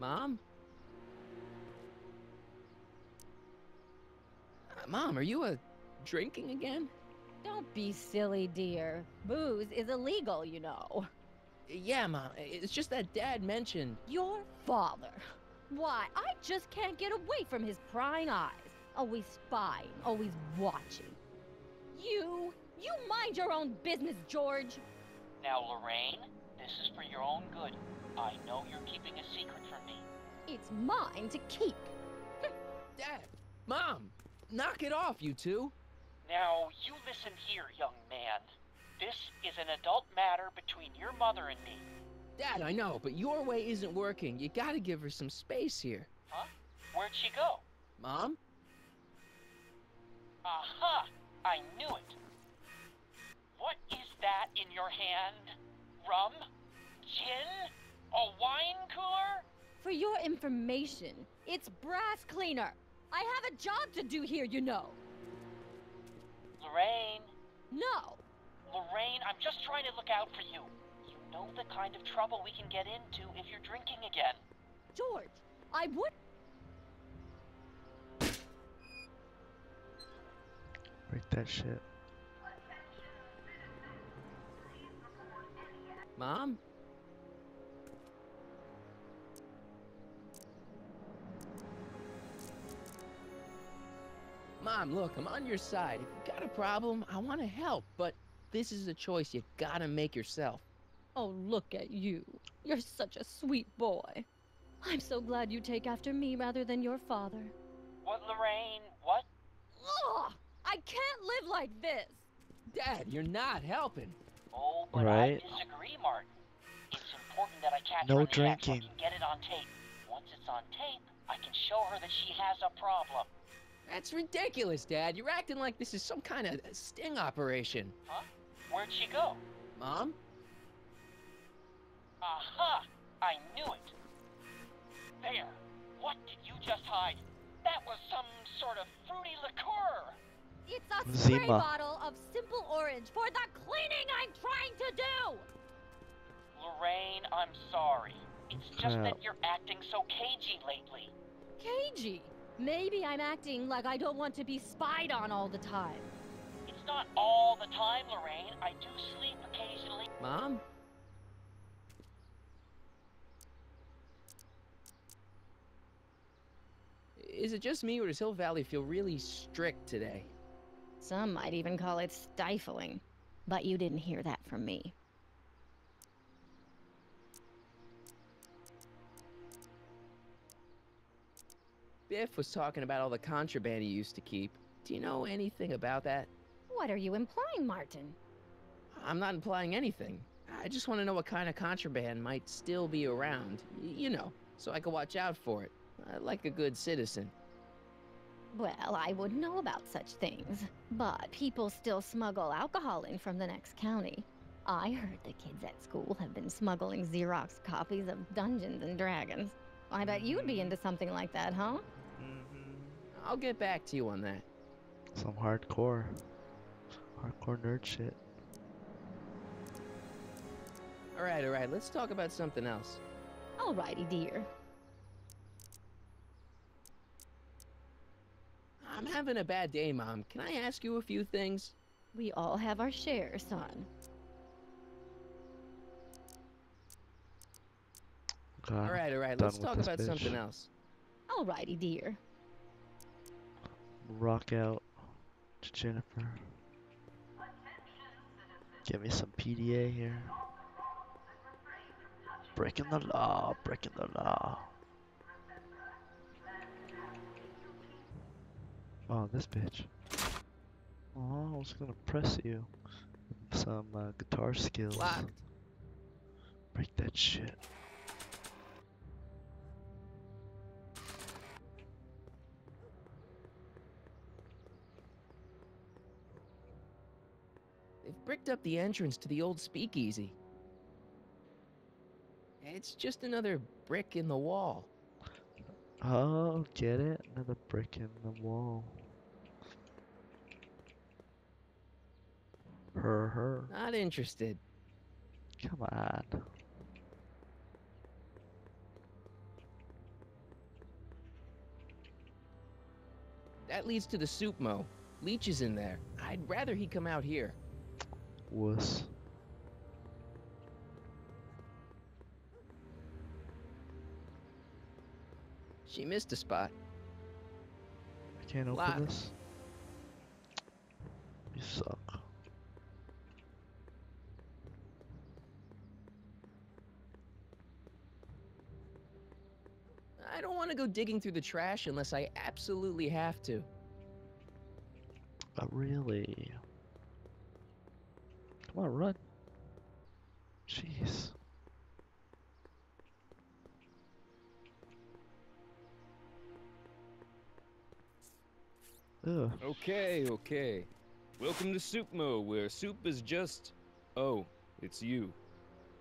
Speaker 2: Mom? Mom, are you drinking again?
Speaker 10: Don't be silly, dear. Booze is illegal, you know.
Speaker 2: Yeah, Mom. It's just that Dad mentioned.
Speaker 10: Your father. Why, I just can't get away from his prying eyes. Always spying, always watching. You mind your own business, George.
Speaker 6: Now, Lorraine, this is for your own good. I know you're keeping a secret from me.
Speaker 10: It's mine to keep.
Speaker 2: Dad! Mom! Knock it off, you two!
Speaker 6: Now, you listen here, young man. This is an adult matter between your mother and me.
Speaker 2: Dad, I know, but your way isn't working. You gotta give her some space here.
Speaker 6: Huh? Where'd she go?
Speaker 2: Mom?
Speaker 6: Aha! I knew it. What is that in your hand? Rum? Gin? A wine cooler?
Speaker 10: For your information, it's brass cleaner. I have a job to do here, you know.
Speaker 6: Lorraine.
Speaker 10: No.
Speaker 6: Lorraine, I'm just trying to look out for you. You know the kind of trouble we can get into if you're drinking again.
Speaker 10: George, I would...
Speaker 1: Break that shit.
Speaker 2: Mom? Mom, look, I'm on your side. If you got a problem, I want to help, but this is a choice you gotta make yourself.
Speaker 10: Oh, look at you. You're such a sweet boy. I'm so glad you take after me rather than your father.
Speaker 6: What, Lorraine? What?
Speaker 10: Ugh! I can't live like this!
Speaker 2: Dad, you're not helping.
Speaker 6: Oh, but
Speaker 1: Right.
Speaker 6: I disagree, Martin. It's important that I catch
Speaker 1: No
Speaker 6: her in the act so I
Speaker 1: drinking.
Speaker 6: can get it on tape. Once it's on tape, I can show her that she has a problem.
Speaker 2: That's ridiculous, Dad. You're acting like this is some kind of sting operation.
Speaker 6: Huh? Where'd she go?
Speaker 2: Mom?
Speaker 6: Aha! I knew it. There. What did you just hide? That was some sort of fruity liqueur.
Speaker 10: It's a spray
Speaker 1: Zima.
Speaker 10: bottle of simple orange for the cleaning I'm trying to do!
Speaker 6: Lorraine, I'm sorry. It's just
Speaker 1: Crap.
Speaker 6: that you're acting so cagey lately.
Speaker 10: Cagey. Maybe I'm acting like I don't want to be spied on all the time.
Speaker 6: It's not all the time, Lorraine. I do sleep occasionally.
Speaker 2: Mom? Is it just me, or does Hill Valley feel really strict today?
Speaker 10: Some might even call it stifling. But you didn't hear that from me.
Speaker 2: Biff was talking about all the contraband he used to keep. Do you know anything about that?
Speaker 10: What are you implying, Martin?
Speaker 2: I'm not implying anything. I just want to know what kind of contraband might still be around. You know, so I can watch out for it. Like a good citizen.
Speaker 10: Well, I wouldn't know about such things. But people still smuggle alcohol in from the next county. I heard the kids at school have been smuggling Xerox copies of Dungeons and Dragons. I bet you'd be into something like that, huh?
Speaker 2: I'll get back to you on that.
Speaker 1: Some hardcore nerd shit.
Speaker 2: Alright, let's talk about something else.
Speaker 10: Alrighty, dear.
Speaker 2: I'm having a bad day, Mom. Can I ask you a few things?
Speaker 10: We all have our share, son.
Speaker 1: God,
Speaker 2: Alright,
Speaker 1: done
Speaker 2: let's
Speaker 1: with
Speaker 2: talk
Speaker 1: this
Speaker 2: about
Speaker 1: bitch.
Speaker 2: something else.
Speaker 10: Alrighty, dear.
Speaker 1: Rock out to Jennifer. Give me some PDA here. Breaking the law, breaking the law. Oh, this bitch. Oh, I was gonna press you. Some guitar skills.
Speaker 2: Locked.
Speaker 1: Break that shit.
Speaker 2: They've bricked up the entrance to the old speakeasy. It's just another brick in the wall.
Speaker 1: Oh, get it? Another brick in the wall. Her.
Speaker 2: Not interested.
Speaker 1: Come on.
Speaker 2: That leads to the soup mo. Leech is in there. I'd rather he come out here.
Speaker 1: Wuss.
Speaker 2: She missed a spot.
Speaker 1: I can't open
Speaker 2: Locked.
Speaker 1: this. You suck.
Speaker 2: I don't want to go digging through the trash unless I absolutely have to.
Speaker 1: Really? Come on, run. Jeez. Ugh.
Speaker 9: Okay. Welcome to Soup Mo, where soup is just... Oh, it's you.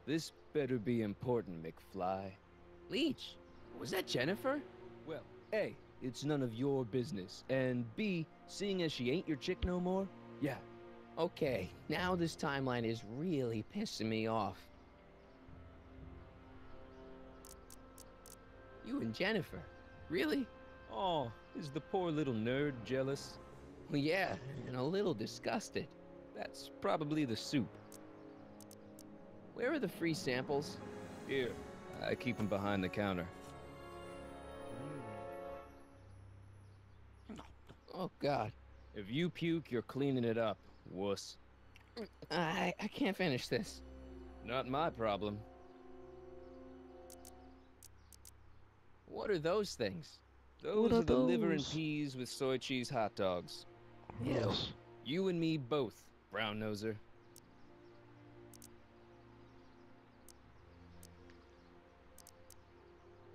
Speaker 9: This better be important, McFly.
Speaker 2: Leech, was that Jennifer?
Speaker 9: Well, A, it's none of your business, and B, seeing as she ain't your chick no more, yeah.
Speaker 2: Okay, now this timeline is really pissing me off. You and Jennifer? Really?
Speaker 9: Oh, is the poor little nerd jealous?
Speaker 2: Well, yeah, and a little disgusted.
Speaker 9: That's probably the soup.
Speaker 2: Where are the free samples?
Speaker 9: Here, I keep them behind the counter.
Speaker 2: Oh, God.
Speaker 9: If you puke, you're cleaning it up, wuss.
Speaker 2: I can't finish this.
Speaker 9: Not my problem.
Speaker 2: What are those things?
Speaker 9: Those
Speaker 1: are
Speaker 9: are the liver and
Speaker 1: those?
Speaker 9: peas with soy cheese hot dogs.
Speaker 2: Ew.
Speaker 1: Gross.
Speaker 9: You and me both, brown noser.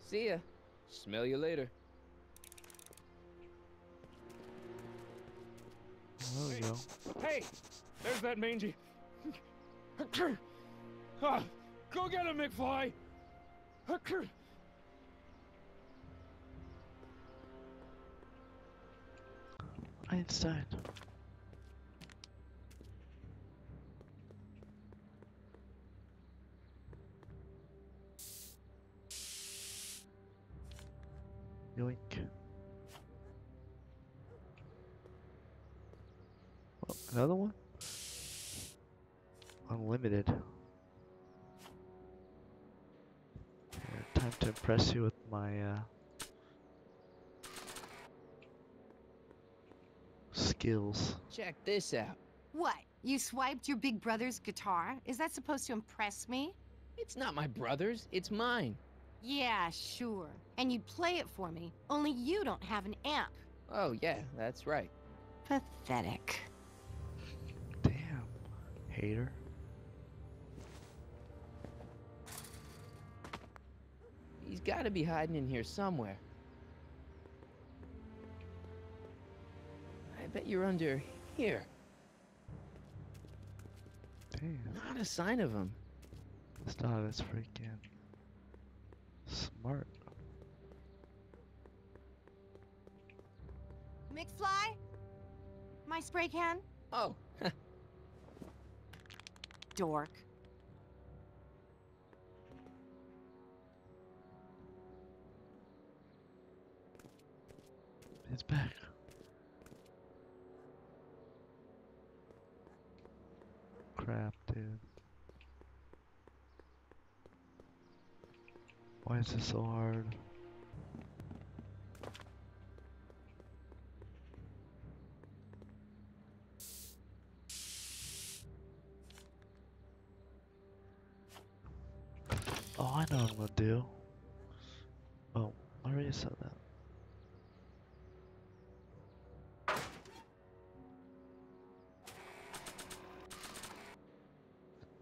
Speaker 2: See ya.
Speaker 9: Smell you later.
Speaker 1: There we go.
Speaker 9: Hey, there's that mangy. Ah, go get him, McFly.
Speaker 1: Einstein. Yoink. Oh, another one? Unlimited. Here, time to impress you with my skills.
Speaker 2: Check this out.
Speaker 4: What? You swiped your big brother's guitar? Is that supposed to impress me?
Speaker 2: It's not my brother's, it's mine.
Speaker 4: Yeah, sure. And you'd play it for me, only you don't have an amp.
Speaker 2: Oh, yeah, that's right.
Speaker 4: Pathetic.
Speaker 1: Damn, hater.
Speaker 2: He's gotta be hiding in here somewhere. I bet you're under here.
Speaker 1: Damn,
Speaker 2: Not a sign of him.
Speaker 1: this dog is freaking smart.
Speaker 4: McFly? My spray can?
Speaker 2: Oh,
Speaker 4: Dork.
Speaker 1: It's back. Crap, dude. Why is this so hard? Oh, I know what I'm gonna do. Oh, I already said that.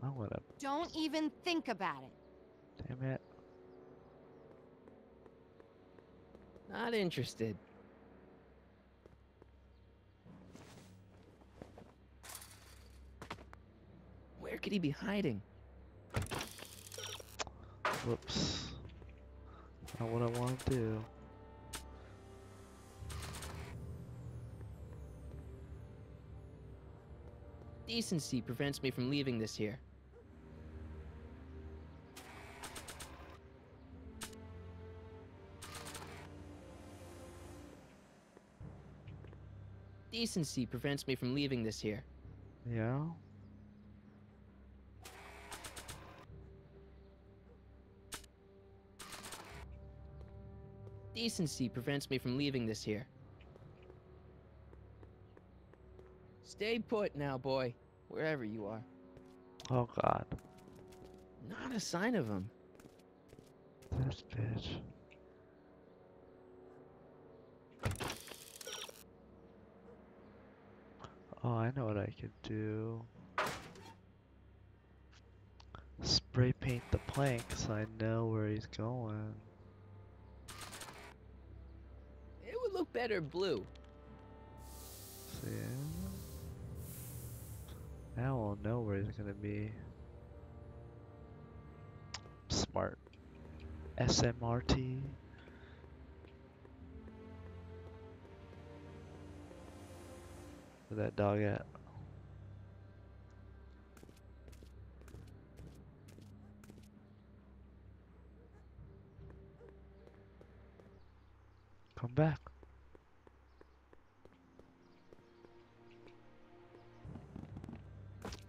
Speaker 1: I'm gonna.
Speaker 4: Don't even think about it.
Speaker 1: Damn it.
Speaker 2: not interested. Where could he be hiding?
Speaker 1: Whoops. Not what I want to do.
Speaker 2: Decency prevents me from leaving this here. Decency prevents me from leaving this here.
Speaker 1: Yeah?
Speaker 2: Decency prevents me from leaving this here. Stay put now, boy. Wherever you are.
Speaker 1: Oh god.
Speaker 2: Not a sign of him.
Speaker 1: This bitch. Oh, I know what I could do. Spray paint the plank so I know where he's going.
Speaker 2: It would look better blue.
Speaker 1: See? Now I'll know where he's gonna be. Smart. SMRT. Where that dog at? Come back.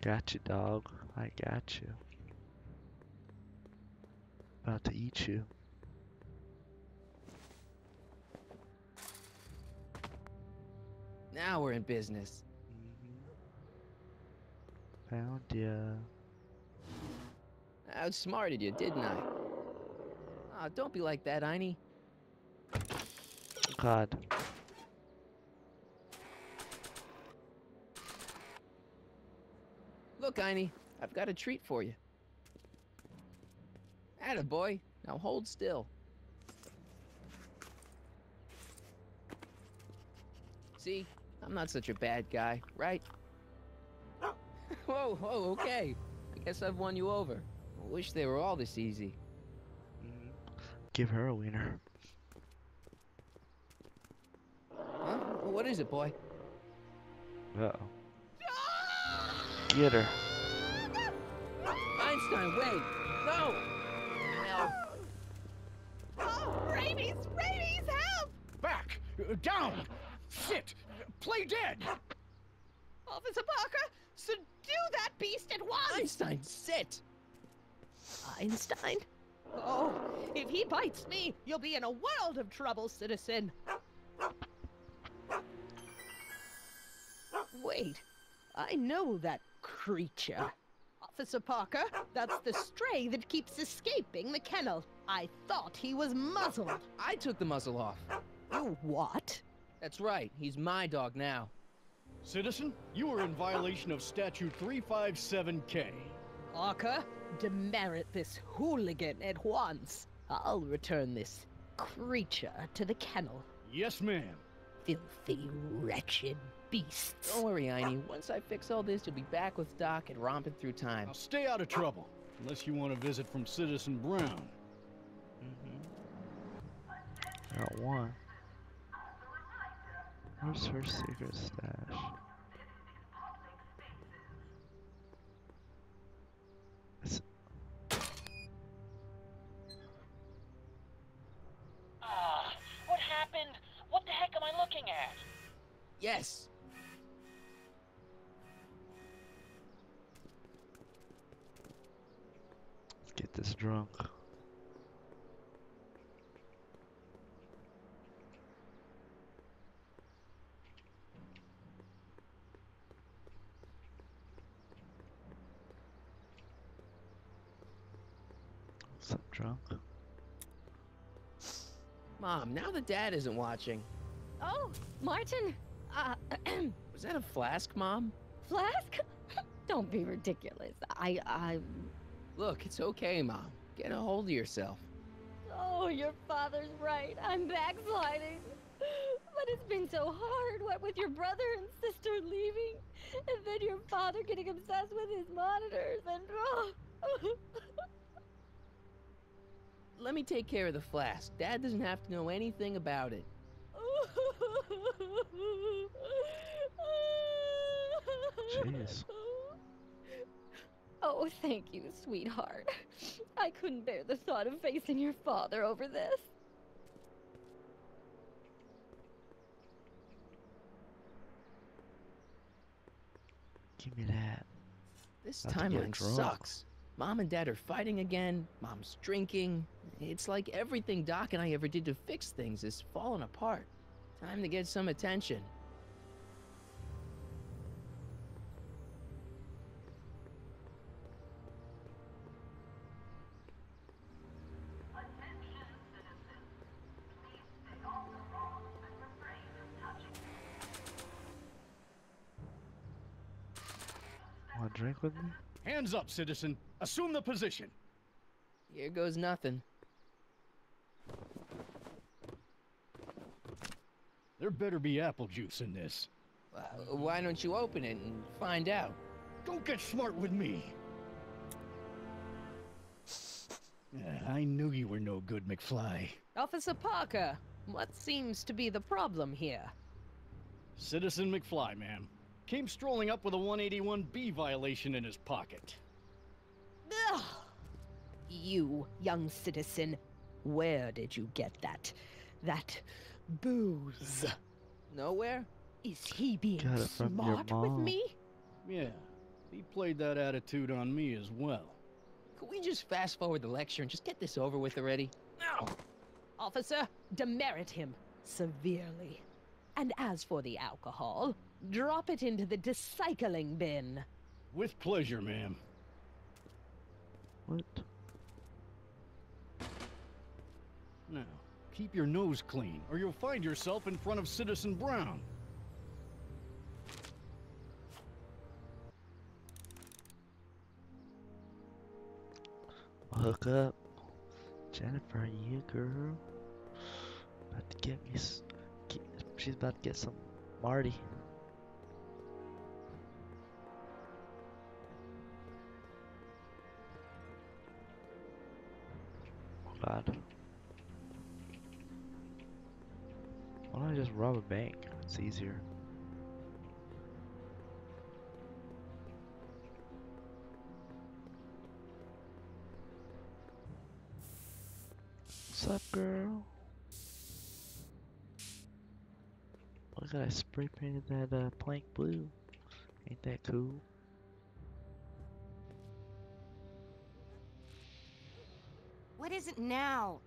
Speaker 1: Got you, dog. I got you. About to eat you.
Speaker 2: Now we're in business.
Speaker 1: Found ya.
Speaker 2: I outsmarted you, didn't I? Oh, don't be like that, Einie.
Speaker 1: God.
Speaker 2: Look, Einie, I've got a treat for you. Attaboy. Now hold still. See? I'm not such a bad guy, right? Whoa, okay. I guess I've won you over. I wish they were all this easy.
Speaker 1: Give her a wiener.
Speaker 2: Huh? What is it, boy?
Speaker 1: Uh-oh. Get her.
Speaker 2: Einstein, wait! No!
Speaker 4: Oh, rabies! Rabies, help!
Speaker 5: Down! Sit! Play dead!
Speaker 12: Officer Parker, subdue that beast at once!
Speaker 2: Einstein, sit!
Speaker 12: Einstein? Oh, if he bites me, you'll be in a world of trouble, citizen. Wait, I know that creature. Officer Parker, that's the stray that keeps escaping the kennel. I thought he was muzzled.
Speaker 2: I took the muzzle off.
Speaker 12: You what?
Speaker 2: That's right, he's my dog now.
Speaker 5: Citizen, you are in violation of Statute 357K.
Speaker 12: Parker, demerit this hooligan at once. I'll return this creature to the kennel.
Speaker 5: Yes, ma'am.
Speaker 12: Filthy, wretched beasts.
Speaker 2: Don't worry, Einie. Once I fix all this, you'll be back with Doc and romping through time.
Speaker 5: Now stay out of trouble, unless you want a visit from Citizen Brown.
Speaker 1: Got one. Where's her secret stash? It's...
Speaker 11: What happened? What the heck am I looking at?
Speaker 2: Yes!
Speaker 1: Let's get this drunk. What's up, drunk?
Speaker 2: Mom, now that Dad isn't watching.
Speaker 10: Oh, Martin.
Speaker 2: Was that a flask, Mom?
Speaker 10: Flask? Don't be ridiculous.
Speaker 2: Look, it's okay, Mom. Get a hold of yourself.
Speaker 10: Oh, your father's right. I'm backsliding. But it's been so hard, what with your brother and sister leaving, and then your father getting obsessed with his monitors, and
Speaker 2: Let me take care of the flask. Dad doesn't have to know anything about it.
Speaker 1: Jeez.
Speaker 10: Oh, thank you, sweetheart. I couldn't bear the thought of facing your father over this.
Speaker 1: Give me that.
Speaker 2: This
Speaker 1: About to get
Speaker 2: timeline
Speaker 1: drunk.
Speaker 2: sucks. Mom and Dad are fighting again. Mom's drinking. It's like everything Doc and I ever did to fix things is falling apart. Time to get some attention.
Speaker 7: Attention, citizens. Please stay off the road and refrain from touching
Speaker 1: Want to drink with me?
Speaker 5: Hands up, citizen. Assume the position.
Speaker 2: Here goes nothing.
Speaker 5: There better be apple juice in this.
Speaker 2: Why don't you open it and find out?
Speaker 5: Don't get smart with me. I knew you were no good, McFly.
Speaker 12: Officer Parker, what seems to be the problem here?
Speaker 5: Citizen McFly, ma'am. Came strolling up with a 181B violation in his pocket.
Speaker 12: Ugh. You, young citizen, where did you get that booze?
Speaker 2: Nowhere?
Speaker 12: Is he being
Speaker 1: Got it from your
Speaker 12: smart with
Speaker 1: mom.
Speaker 12: me?
Speaker 5: Yeah, he played that attitude on me as well.
Speaker 2: Could we just fast forward the lecture and just get this over with already? No!
Speaker 12: Officer, demerit him severely. And as for the alcohol, drop it into the recycling bin.
Speaker 5: With pleasure, ma'am.
Speaker 1: What?
Speaker 5: Now, keep your nose clean, or you'll find yourself in front of Citizen Brown.
Speaker 1: Hook up. Jennifer, you girl. About to get me. She's about to get some Marty. Oh God. Why don't I just rob a bank? It's easier. What's up, girl? Look at I spray painted that plank blue. Ain't that cool?
Speaker 4: What is it now?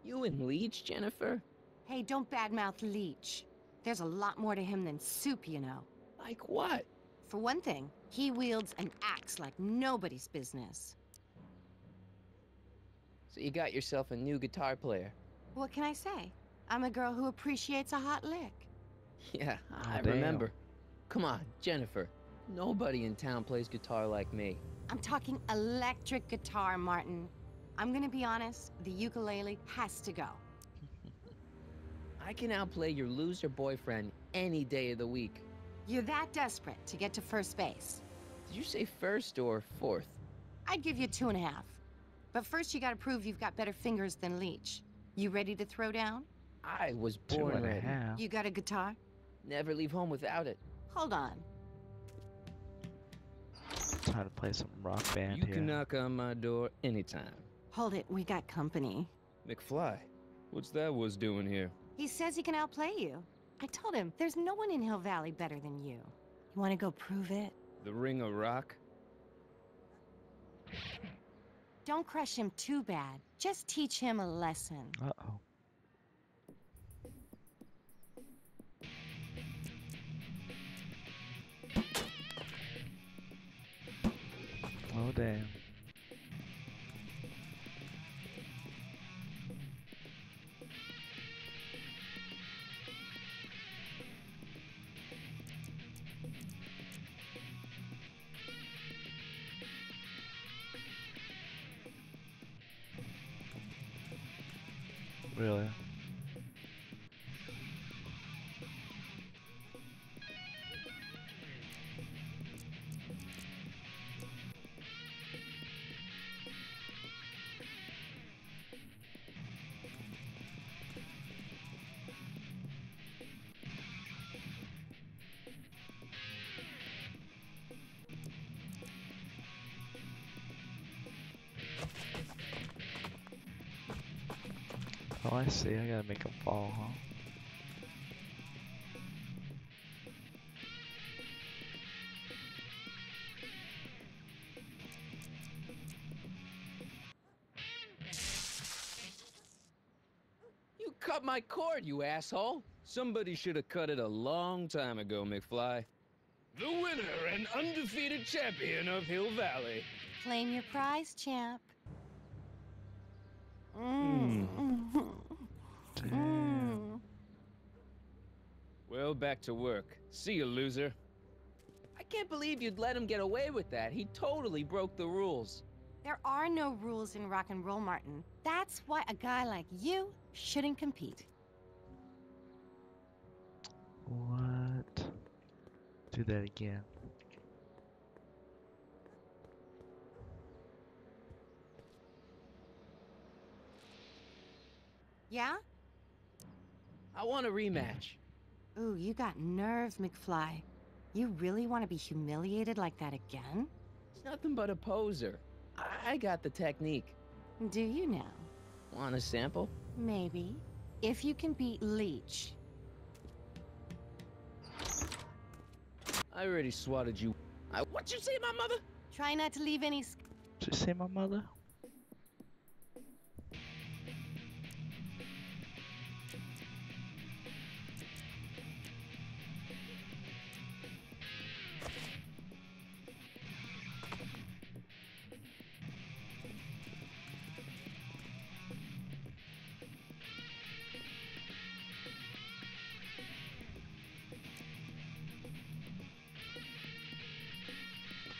Speaker 2: You and Leech, Jennifer?
Speaker 4: Hey, don't badmouth Leech. There's a lot more to him than soup, you know.
Speaker 2: Like what?
Speaker 4: For one thing, he wields an axe like nobody's business.
Speaker 2: So you got yourself a new guitar player.
Speaker 4: What can I say? I'm a girl who appreciates a hot lick.
Speaker 2: Yeah, I
Speaker 1: damn.
Speaker 2: remember. Come on, Jennifer. Nobody in town plays guitar like me.
Speaker 4: I'm talking electric guitar, Martin. I'm gonna be honest, the ukulele has to go.
Speaker 2: I can outplay your loser boyfriend any day of the week.
Speaker 4: You're that desperate to get to first base.
Speaker 2: Did you say first or fourth?
Speaker 4: I'd give you 2.5. But first you gotta prove you've got better fingers than Leech. You ready to throw down?
Speaker 2: I was born ready.
Speaker 1: 2.5.
Speaker 4: You got a guitar?
Speaker 2: Never leave home without it.
Speaker 4: Hold on.
Speaker 1: Time to play some rock band
Speaker 9: You
Speaker 1: here.
Speaker 9: can knock on my door anytime.
Speaker 4: Hold it, we got company.
Speaker 9: McFly, what's that was doing here?
Speaker 4: He says he can outplay you. I told him, there's no one in Hill Valley better than you. You wanna go prove it?
Speaker 9: The Ring of Rock?
Speaker 4: Don't crush him too bad. Just teach him a lesson.
Speaker 1: Uh-oh. Oh, damn. Really? Oh, I see. I gotta make him fall, huh?
Speaker 2: You cut my cord, you asshole!
Speaker 9: Somebody should have cut it a long time ago, McFly. The winner and undefeated champion of Hill Valley.
Speaker 4: Claim your prize, champ.
Speaker 9: Well, back to work. See you, loser.
Speaker 2: I can't believe you'd let him get away with that. He totally broke the rules.
Speaker 4: There are no rules in rock and roll, Martin. That's why a guy like you shouldn't compete.
Speaker 1: What? Do that again.
Speaker 4: Yeah?
Speaker 2: I want a rematch.
Speaker 4: Ooh, you got nerve, McFly. You really want to be humiliated like that again?
Speaker 2: It's nothing but a poser. I got the technique.
Speaker 4: Do you now?
Speaker 2: Want a sample?
Speaker 4: Maybe. If you can beat Leech.
Speaker 9: I already swatted you.
Speaker 2: What'd you say, my mother?
Speaker 4: Try not to leave any...
Speaker 1: Did you say my mother?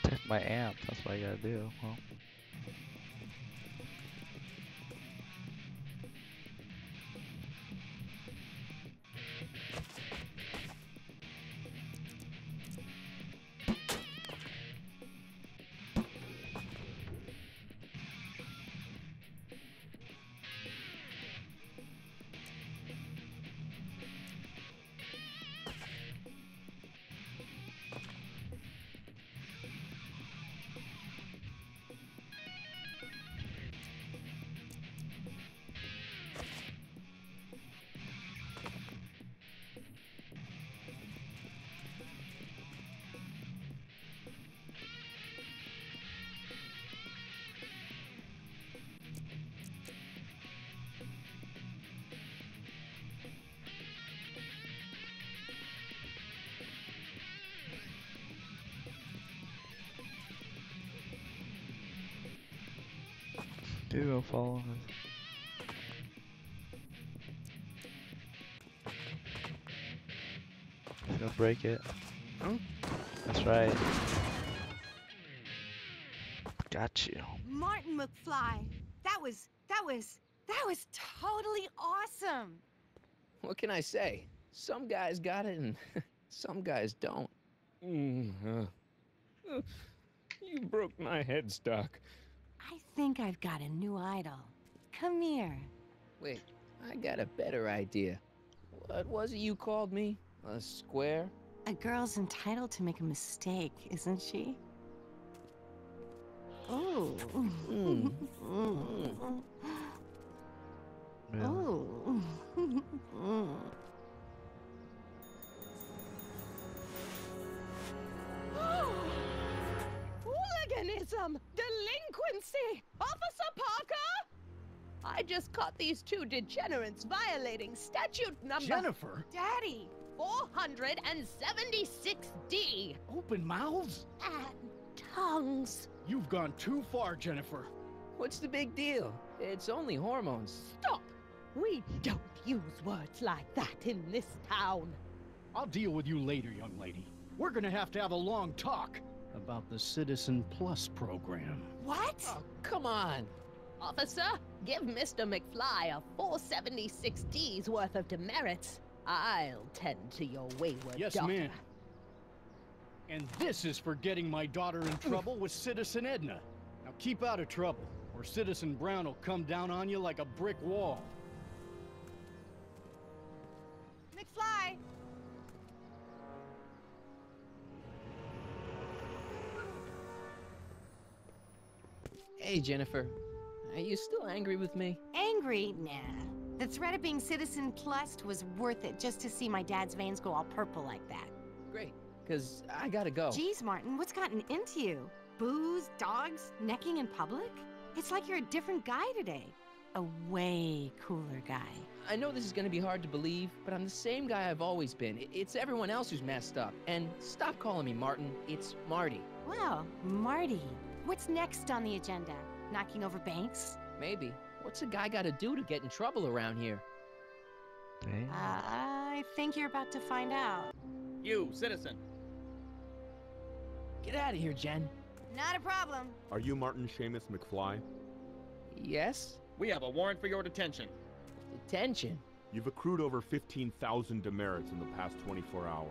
Speaker 1: Protect my amp, that's what I gotta do, huh? Dude, I'll follow him. He's gonna break it.
Speaker 2: Huh?
Speaker 1: That's right. Got you.
Speaker 4: Martin McFly, that was totally awesome.
Speaker 2: What can I say? Some guys got it and some guys don't.
Speaker 9: You broke my headstock.
Speaker 4: I think I've got a new idol. Come here.
Speaker 2: Wait, I got a better idea. What was it you called me? A square?
Speaker 4: A girl's entitled to make a mistake, isn't she? Oh.
Speaker 1: Really?
Speaker 4: Oh.
Speaker 12: Hooliganism! Delinquency! Officer Parker! I just caught these two degenerates violating statute number...
Speaker 5: Jennifer!
Speaker 4: Daddy!
Speaker 12: 476D!
Speaker 5: Open mouths?
Speaker 12: And tongues.
Speaker 5: You've gone too far, Jennifer.
Speaker 2: What's the big deal? It's only hormones.
Speaker 12: Stop! We don't use words like that in this town.
Speaker 5: I'll deal with you later, young lady. We're gonna have to have a long talk about the Citizen Plus program.
Speaker 4: What?
Speaker 2: Oh, come on.
Speaker 12: Officer, give Mr. McFly a 476D's worth of demerits. I'll tend to your wayward
Speaker 5: Yes,
Speaker 12: daughter.
Speaker 5: ma'am. And this is for getting my daughter in trouble with Citizen Edna. Now keep out of trouble, or Citizen Brown will come down on you like a brick wall.
Speaker 4: McFly!
Speaker 2: Hey, Jennifer. Are you still angry with me?
Speaker 4: Angry? Nah. The threat of being Citizen Plus was worth it just to see my dad's veins go all purple like that.
Speaker 2: Great, because I gotta go.
Speaker 4: Geez, Martin, what's gotten into you? Booze, dogs, necking in public? It's like you're a different guy today. A way cooler guy.
Speaker 2: I know this is gonna be hard to believe, but I'm the same guy I've always been. It's everyone else who's messed up. And stop calling me Martin. It's Marty.
Speaker 4: Well, Marty, what's next on the agenda? Knocking over banks?
Speaker 2: Maybe. What's a guy gotta do to get in trouble around here?
Speaker 1: Dang.
Speaker 4: I think you're about to find out.
Speaker 13: You, citizen.
Speaker 2: Get out of here, Jen.
Speaker 4: Not a problem.
Speaker 14: Are you Martin Seamus McFly?
Speaker 2: Yes?
Speaker 13: We have a warrant for your detention.
Speaker 2: Detention?
Speaker 14: You've accrued over 15,000 demerits in the past 24 hours.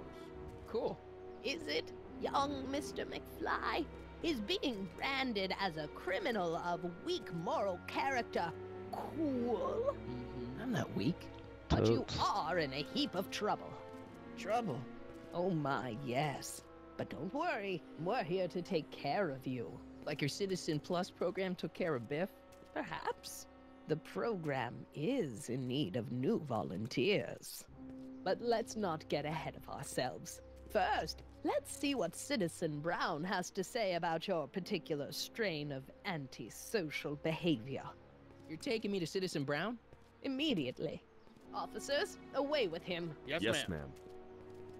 Speaker 2: Cool.
Speaker 12: Is it, young Mr. McFly? Is being branded as a criminal of weak moral character cool?
Speaker 2: I'm not weak.
Speaker 12: But you
Speaker 1: Totes.
Speaker 12: are in a heap of trouble.
Speaker 2: Trouble?
Speaker 12: Oh my, yes. But don't worry, we're here to take care of you.
Speaker 2: Like your Citizen Plus program took care of Biff?
Speaker 12: Perhaps. The program is in need of new volunteers. But let's not get ahead of ourselves. First, let's see what Citizen Brown has to say about your particular strain of antisocial behavior.
Speaker 2: You're taking me to Citizen Brown?
Speaker 12: Immediately. Officers, away with him.
Speaker 13: Yes,
Speaker 14: ma'am.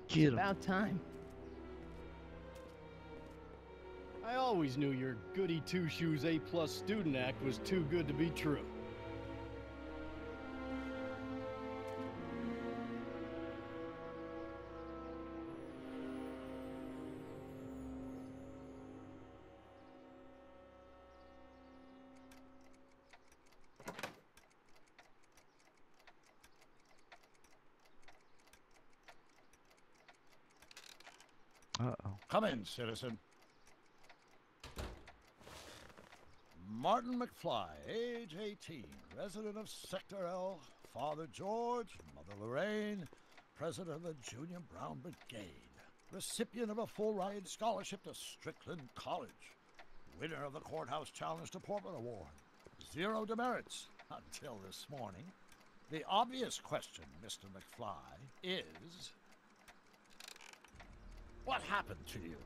Speaker 1: Get him.
Speaker 2: About time.
Speaker 5: I always knew your goody two-shoes A+ student act was too good to be true.
Speaker 1: Uh-oh.
Speaker 15: Come in, citizen. Martin McFly, age 18, resident of Sector L, Father George, Mother Lorraine, president of the Junior Brown Brigade, recipient of a full-ride scholarship to Strickland College, winner of the Courthouse Challenge to Portland Award, 0 demerits until this morning. The obvious question, Mr. McFly, is... what happened to you?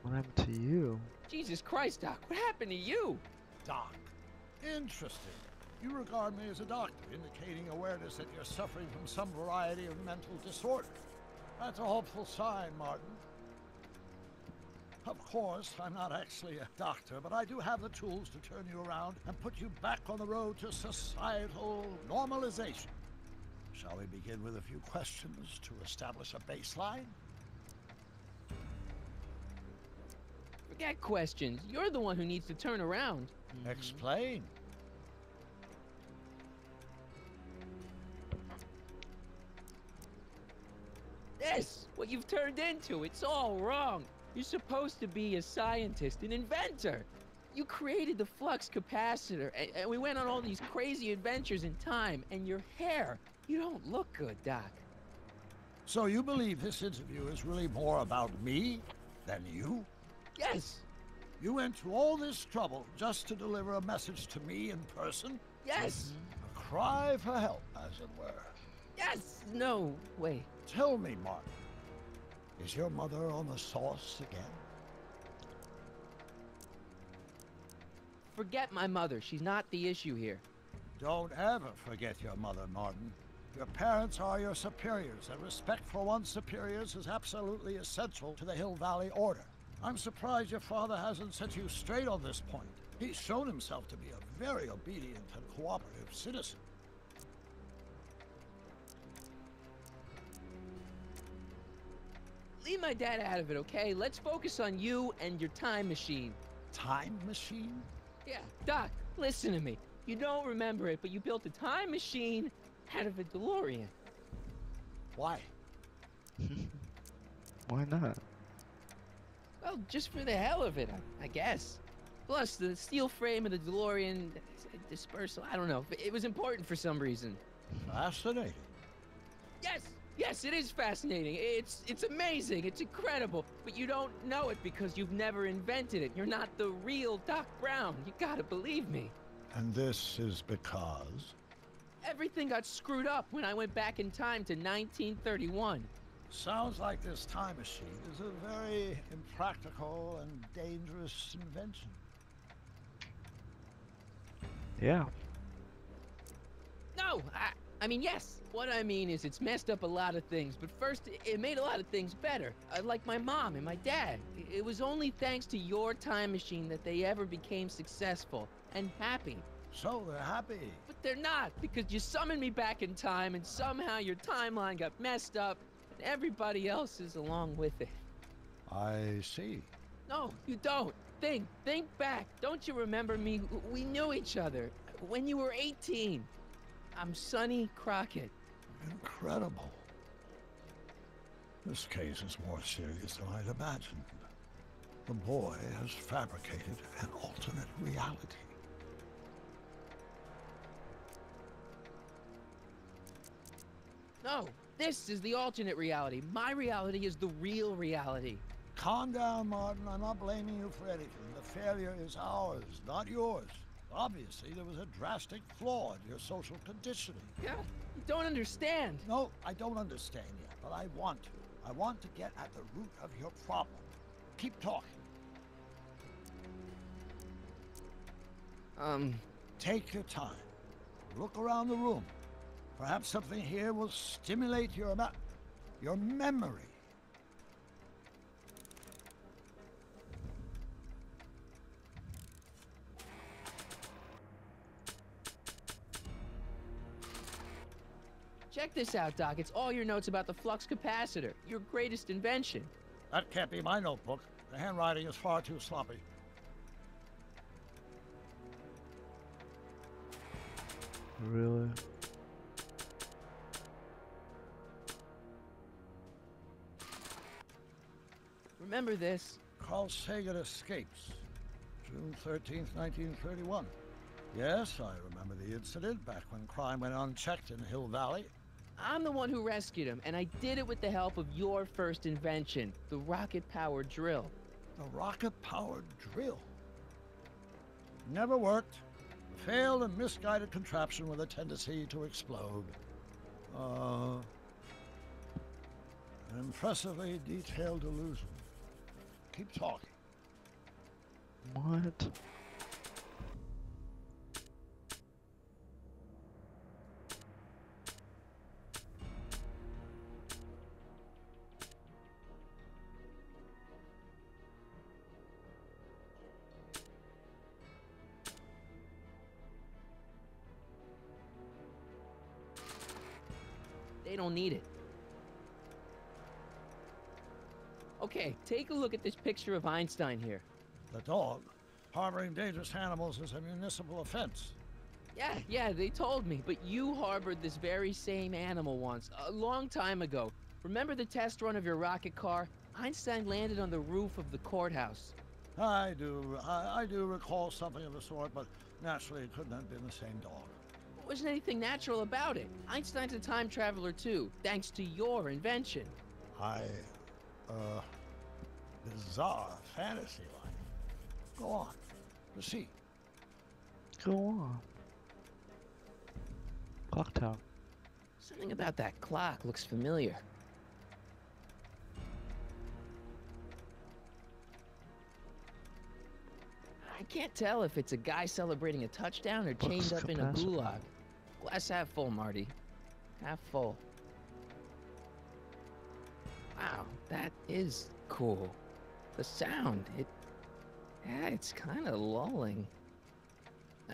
Speaker 1: What happened to you?
Speaker 2: Jesus Christ, Doc, what happened to you?
Speaker 15: Doc. Interesting. You regard me as a doctor, indicating awareness that you're suffering from some variety of mental disorder. That's a hopeful sign, Martin. Of course, I'm not actually a doctor, but I do have the tools to turn you around and put you back on the road to societal normalization. Shall we begin with a few questions to establish a baseline?
Speaker 2: Forget questions. You're the one who needs to turn around.
Speaker 15: Explain.
Speaker 2: This, what you've turned into, it's all wrong. You're supposed to be a scientist, an inventor. You created the flux capacitor, and we went on all these crazy adventures in time, and your hair, you don't look good, Doc.
Speaker 15: So you believe this interview is really more about me than you?
Speaker 2: Yes.
Speaker 15: You went to all this trouble just to deliver a message to me in person?
Speaker 2: Yes.
Speaker 15: A cry for help, as it were.
Speaker 2: Yes. No, wait.
Speaker 15: Tell me, Martin, is your mother on the sauce again?
Speaker 2: Forget my mother. She's not the issue here.
Speaker 15: Don't ever forget your mother, Martin. Your parents are your superiors, and respect for one's superiors is absolutely essential to the Hill Valley Order. I'm surprised your father hasn't set you straight on this point. He's shown himself to be a very obedient and cooperative citizen.
Speaker 2: Leave my dad out of it, okay? Let's focus on you and your time machine.
Speaker 15: Time machine?
Speaker 2: Yeah, Doc, listen to me. You don't remember it, but you built a time machine out of a DeLorean.
Speaker 15: Why?
Speaker 1: Why not?
Speaker 2: Well, just for the hell of it, I guess. Plus, the steel frame of the DeLorean dispersal, I don't know. It was important for some reason.
Speaker 15: Fascinating.
Speaker 2: Yes! Yes, it is fascinating. It's amazing. It's incredible. But you don't know it because you've never invented it. You're not the real Doc Brown. You gotta believe me.
Speaker 15: And this is because?
Speaker 2: Everything got screwed up when I went back in time to 1931.
Speaker 15: Sounds like this time machine is a very impractical and dangerous invention.
Speaker 1: Yeah.
Speaker 2: No, I mean, yes. What I mean is it's messed up a lot of things, but first, it made a lot of things better. Like my mom and my dad. It was only thanks to your time machine that they ever became successful and happy.
Speaker 15: So they're happy.
Speaker 2: But they're not, because you summoned me back in time and somehow your timeline got messed up and everybody else is along with it.
Speaker 15: I see.
Speaker 2: No, you don't. Think back. Don't you remember me? We knew each other when you were 18. I'm Sonny Crockett.
Speaker 15: Incredible. This case is more serious than I'd imagined. The boy has fabricated an alternate reality.
Speaker 2: No, this is the alternate reality. My reality is the real reality.
Speaker 15: Calm down, Martin. I'm not blaming you for anything. The failure is ours, not yours. Obviously, there was a drastic flaw in your social conditioning.
Speaker 2: Yeah, you don't understand.
Speaker 15: No, I don't understand yet, but I want to. I want to get at the root of your problem. Keep talking. Take your time. Look around the room. Perhaps something here will stimulate your memory.
Speaker 2: Check this out, Doc. It's all your notes about the flux capacitor, your greatest invention.
Speaker 15: That can't be my notebook. The handwriting is far too sloppy.
Speaker 1: Really?
Speaker 2: Remember this?
Speaker 15: Carl Sagan escapes. June 13th, 1931. Yes, I remember the incident back when crime went unchecked in Hill Valley.
Speaker 2: I'm the one who rescued him, and I did it with the help of your first invention, the rocket-powered drill.
Speaker 15: The rocket-powered drill? Never worked. A failed and misguided contraption with a tendency to explode. An impressively detailed illusion. Keep talking.
Speaker 1: What?
Speaker 2: They don't need it. Okay, take a look at this picture of Einstein here.
Speaker 15: The dog? Harboring dangerous animals is a municipal offense.
Speaker 2: Yeah, they told me, but you harbored this very same animal once, a long time ago. Remember the test run of your rocket car? Einstein landed on the roof of the courthouse.
Speaker 15: I do recall something of the sort, but naturally it couldn't have been the same dog.
Speaker 2: There wasn't anything natural about it. Einstein's a time traveler too, thanks to your invention.
Speaker 15: Bizarre fantasy life. Go on, proceed.
Speaker 1: Go on. Clock tower.
Speaker 2: Something about that clock looks familiar. I can't tell if it's a guy celebrating a touchdown or chained up in a gulag. Glass half full, Marty. Half full. Wow, that is cool. The sound, it's kind of lulling.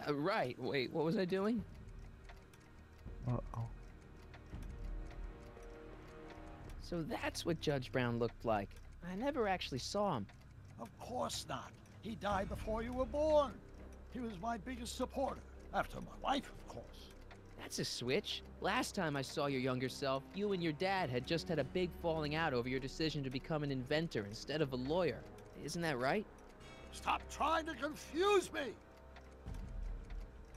Speaker 2: Right, wait, what was I doing?
Speaker 1: Uh-oh.
Speaker 2: So that's what Judge Brown looked like. I never actually saw him.
Speaker 15: Of course not. He died before you were born. He was my biggest supporter, after my wife, of course.
Speaker 2: That's a switch. Last time I saw your younger self, you and your dad had just had a big falling out over your decision to become an inventor instead of a lawyer. Isn't that right?
Speaker 15: Stop trying to confuse me!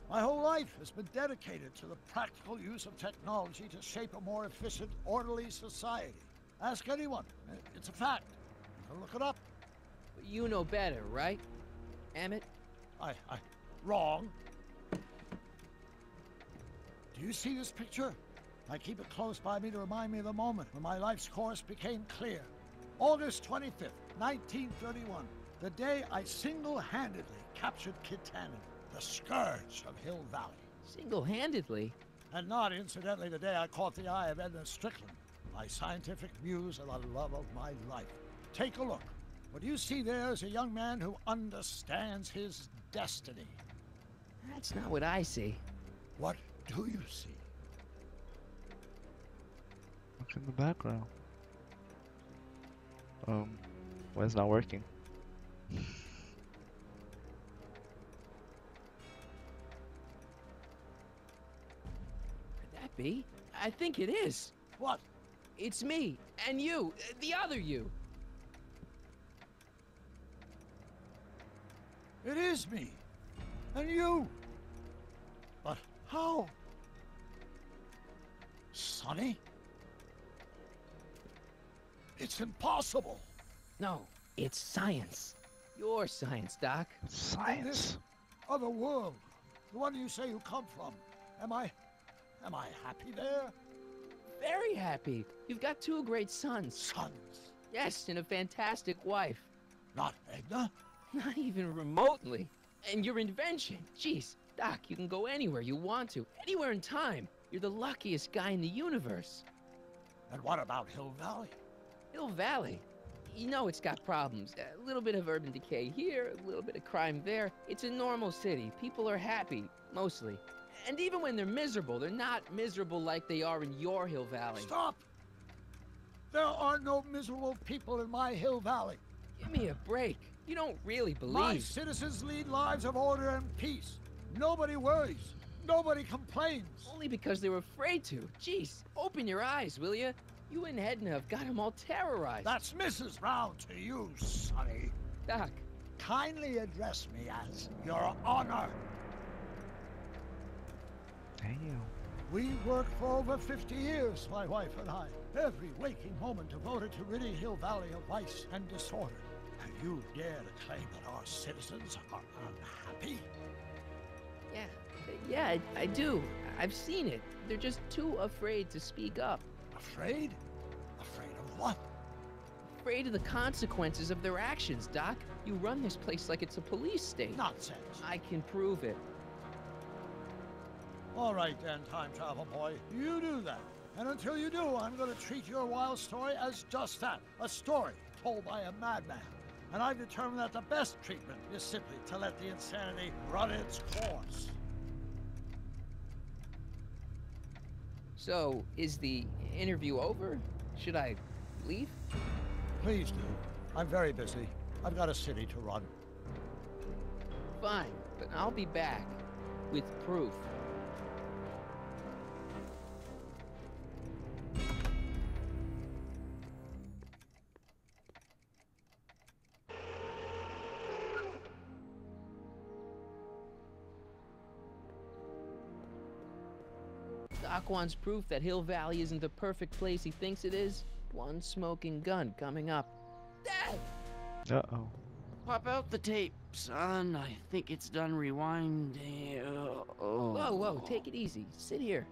Speaker 15: My whole life has been dedicated to the practical use of technology to shape a more efficient, orderly society. Ask anyone. It's a fact. You can look it up.
Speaker 2: But you know better, right? Emmett?
Speaker 15: Wrong. Do you see this picture? I keep it close by me to remind me of the moment when my life's course became clear. August 25th, 1931, the day I single-handedly captured Kit Tannen, the scourge of Hill Valley.
Speaker 2: Single-handedly?
Speaker 15: And not, incidentally, the day I caught the eye of Edna Strickland, my scientific muse and the love of my life. Take a look. What you see there is a young man who understands his destiny.
Speaker 2: That's not what I see.
Speaker 15: What do you see?
Speaker 1: Look in the background. Well, it's not working.
Speaker 2: Could that be? I think it is.
Speaker 15: What?
Speaker 2: It's me, and you, the other you.
Speaker 15: It is me. And you. But how? Sonny? It's impossible.
Speaker 2: No, it's science. Your science, Doc.
Speaker 15: In this other world, the one you say you come from, am I happy there?
Speaker 2: Very happy. You've got two great sons.
Speaker 15: Sons?
Speaker 2: Yes, and a fantastic wife.
Speaker 15: Not Edna?
Speaker 2: Not even remotely. And your invention. Jeez, Doc, you can go anywhere you want to. Anywhere in time. You're the luckiest guy in the universe.
Speaker 15: And what about Hill Valley?
Speaker 2: Hill Valley? You know it's got problems. A little bit of urban decay here, a little bit of crime there. It's a normal city. People are happy, mostly. And even when they're miserable, they're not miserable like they are in your Hill Valley.
Speaker 15: Stop! There are no miserable people in my Hill Valley.
Speaker 2: Give me a break. You don't really believe.
Speaker 15: My citizens lead lives of order and peace. Nobody worries. Nobody complains.
Speaker 2: Only because they were afraid to. Jeez, open your eyes, will you? You and Edna have got them all terrorized.
Speaker 15: That's Mrs. Brown to you, Sonny.
Speaker 2: Doc.
Speaker 15: Kindly address me as Your Honor.
Speaker 1: Damn.
Speaker 15: We worked for over 50 years, my wife and I. Every waking moment devoted to ridding Hill Valley of vice and disorder. And you dare to claim that our citizens are unhappy?
Speaker 2: Yeah, I do. I've seen it. They're just too afraid to speak up.
Speaker 15: Afraid? Afraid of what?
Speaker 2: Afraid of the consequences of their actions, Doc. You run this place like it's a police state.
Speaker 15: Nonsense.
Speaker 2: I can prove it.
Speaker 15: All right then, time travel boy. You do that. And until you do, I'm going to treat your wild story as just that. A story told by a madman. And I've determined that the best treatment is simply to let the insanity run its course.
Speaker 2: So, is the interview over? Should I leave?
Speaker 15: Please do. I'm very busy. I've got a city to run.
Speaker 2: Fine, but I'll be back with proof. Doc wants proof that Hill Valley isn't the perfect place he thinks it is. One smoking gun coming up. Dad!
Speaker 1: Uh-oh.
Speaker 6: Pop out the tape, son. I think it's done rewinding.
Speaker 2: Whoa, whoa, take it easy. Sit here.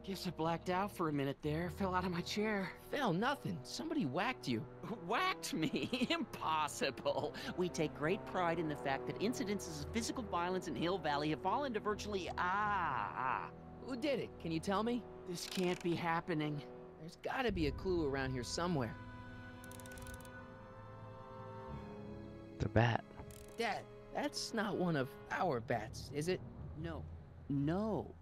Speaker 6: Guess I blacked out for a minute there. Fell out of my chair.
Speaker 2: Fell nothing. Somebody whacked you.
Speaker 6: Whacked me? Impossible. We take great pride in the fact that incidences of physical violence in Hill Valley have fallen to virtually
Speaker 2: Who did it? Can you tell me?
Speaker 6: This can't be happening.
Speaker 2: There's gotta be a clue around here somewhere.
Speaker 1: The bat.
Speaker 2: Dad, that's not one of our bats, is it?
Speaker 6: No. No.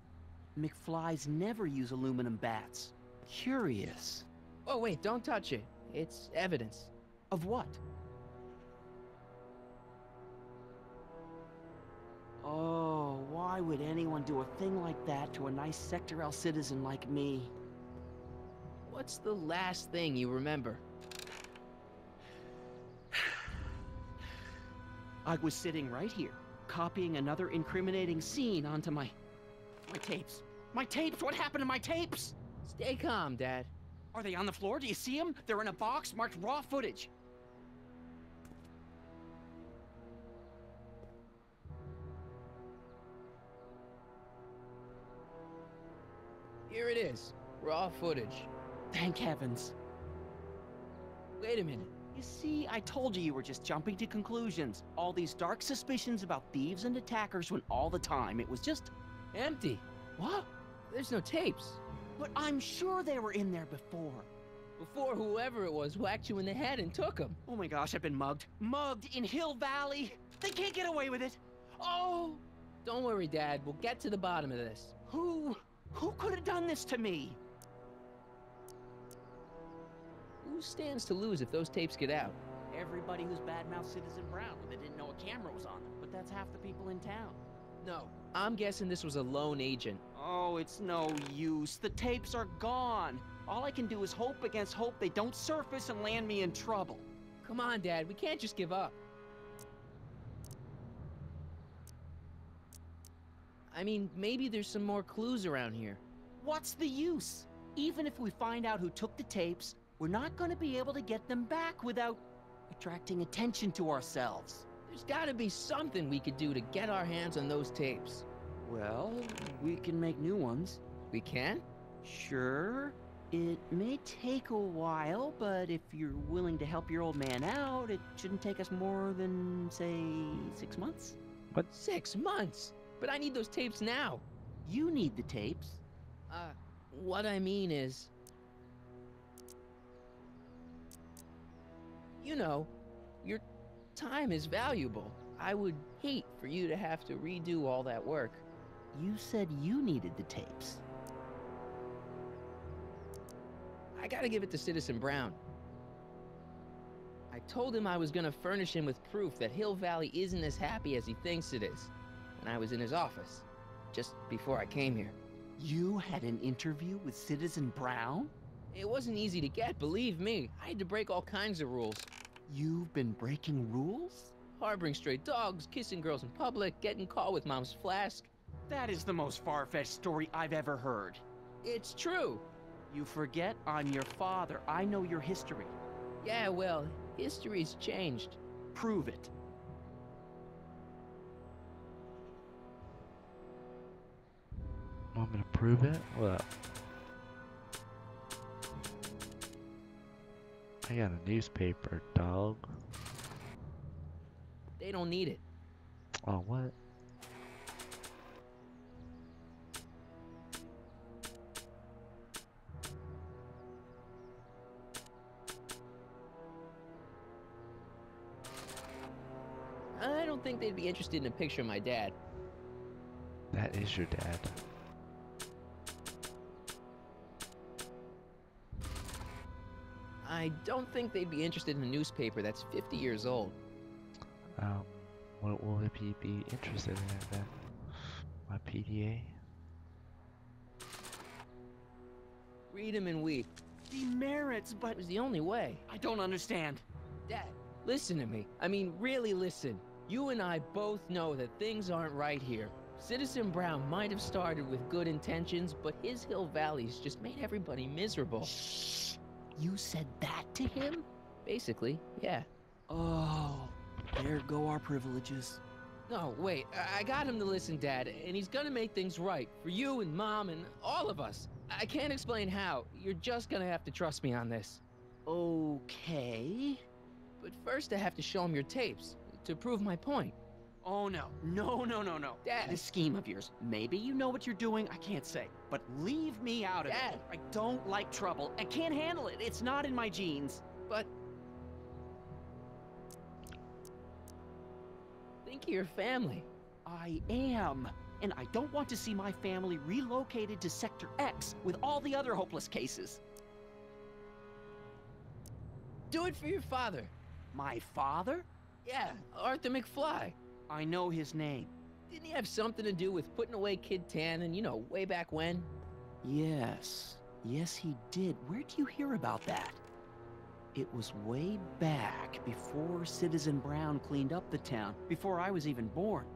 Speaker 6: McFlys never use aluminum bats. Curious.
Speaker 2: Oh, wait, don't touch it. It's evidence.
Speaker 6: Of what? Oh, why would anyone do a thing like that to a nice Sector L citizen like me?
Speaker 2: What's the last thing you remember?
Speaker 6: I was sitting right here, copying another incriminating scene onto my tapes. My tapes! What happened to my tapes?
Speaker 2: Stay calm, Dad.
Speaker 6: Are they on the floor? Do you see them? They're in a box marked raw footage.
Speaker 2: Here it is. Raw footage.
Speaker 6: Thank heavens.
Speaker 2: Wait a minute.
Speaker 6: You see, I told you were just jumping to conclusions. All these dark suspicions about thieves and attackers when all the time it was just
Speaker 2: empty.
Speaker 6: What?
Speaker 2: There's no tapes.
Speaker 6: But I'm sure they were in there before.
Speaker 2: Before whoever it was whacked you in the head and took them.
Speaker 6: Oh my gosh, I've been mugged. Mugged in Hill Valley. They can't get away with it. Oh!
Speaker 2: Don't worry, Dad. We'll get to the bottom of this.
Speaker 6: Who could have done this to me?
Speaker 2: Who stands to lose if those tapes get out?
Speaker 6: Everybody who's badmouthed Citizen Brown when they didn't know a camera was on them. But that's half the people in town.
Speaker 2: No. I'm guessing this was a lone agent.
Speaker 6: Oh, it's no use. The tapes are gone. All I can do is hope against hope they don't surface and land me in trouble.
Speaker 2: Come on, Dad. We can't just give up. I mean, maybe there's some more clues around here.
Speaker 6: What's the use? Even if we find out who took the tapes, we're not going to be able to get them back without attracting attention to ourselves.
Speaker 2: There's gotta be something we could do to get our hands on those tapes.
Speaker 6: Well, we can make new ones.
Speaker 2: We can?
Speaker 6: Sure. It may take a while, but if you're willing to help your old man out, it shouldn't take us more than, say, 6 months.
Speaker 1: What?
Speaker 2: 6 months? But I need those tapes now.
Speaker 6: You need the tapes.
Speaker 2: What I mean is... You know, your time is valuable. I would hate for you to have to redo all that work.
Speaker 6: You said you needed the tapes.
Speaker 2: I gotta give it to Citizen Brown. I told him I was gonna furnish him with proof that Hill Valley isn't as happy as he thinks it is. And I was in his office, just before I came here.
Speaker 6: You had an interview with Citizen Brown?
Speaker 2: It wasn't easy to get, believe me. I had to break all kinds of rules.
Speaker 6: You've been breaking rules?
Speaker 2: Harboring stray dogs, kissing girls in public, getting caught with Mom's flask.
Speaker 6: That is the most far-fetched story I've ever heard.
Speaker 2: It's true.
Speaker 6: You forget I'm your father. I know your history.
Speaker 2: Yeah, well, history's changed.
Speaker 6: Prove it.
Speaker 1: Want me to prove it? What? I got a newspaper, dog.
Speaker 2: They don't need it.
Speaker 1: Oh, what?
Speaker 2: I don't think they'd be interested in a picture of my dad.
Speaker 1: That is your dad.
Speaker 2: I don't think they'd be interested in a newspaper that's 50 years old.
Speaker 1: What will he be interested in then? My PDA?
Speaker 2: Read him and weep.
Speaker 6: Demerits, but
Speaker 2: It was the only way.
Speaker 6: I don't understand.
Speaker 2: Dad, listen to me. I mean, really listen. You and I both know that things aren't right here. Citizen Brown might have started with good intentions, but his Hill Valley's just made everybody miserable.
Speaker 6: Shh! You said that to him?
Speaker 2: Basically, yeah.
Speaker 6: Oh, there go our privileges.
Speaker 2: No, wait, I got him to listen, Dad, and he's gonna make things right for you and Mom and all of us. I can't explain how. You're just gonna have to trust me on this.
Speaker 6: Okay.
Speaker 2: But first I have to show him your tapes to prove my point.
Speaker 6: Oh no, no.
Speaker 2: Dad.
Speaker 6: This scheme of yours, maybe you know what you're doing, I can't say. But leave me out of
Speaker 2: Dad.
Speaker 6: it. I don't like trouble. I can't handle it. It's not in my genes.
Speaker 2: But think of your family.
Speaker 6: I am. And I don't want to see my family relocated to Sector X with all the other hopeless cases.
Speaker 2: Do it for your father.
Speaker 6: My father?
Speaker 2: Yeah, Arthur McFly.
Speaker 6: I know his name.
Speaker 2: Didn't he have something to do with putting away Kid Tannen, you know, way back when?
Speaker 6: Yes. Yes, he did. Where'd you hear about that? It was way back before Citizen Brown cleaned up the town, before I was even born.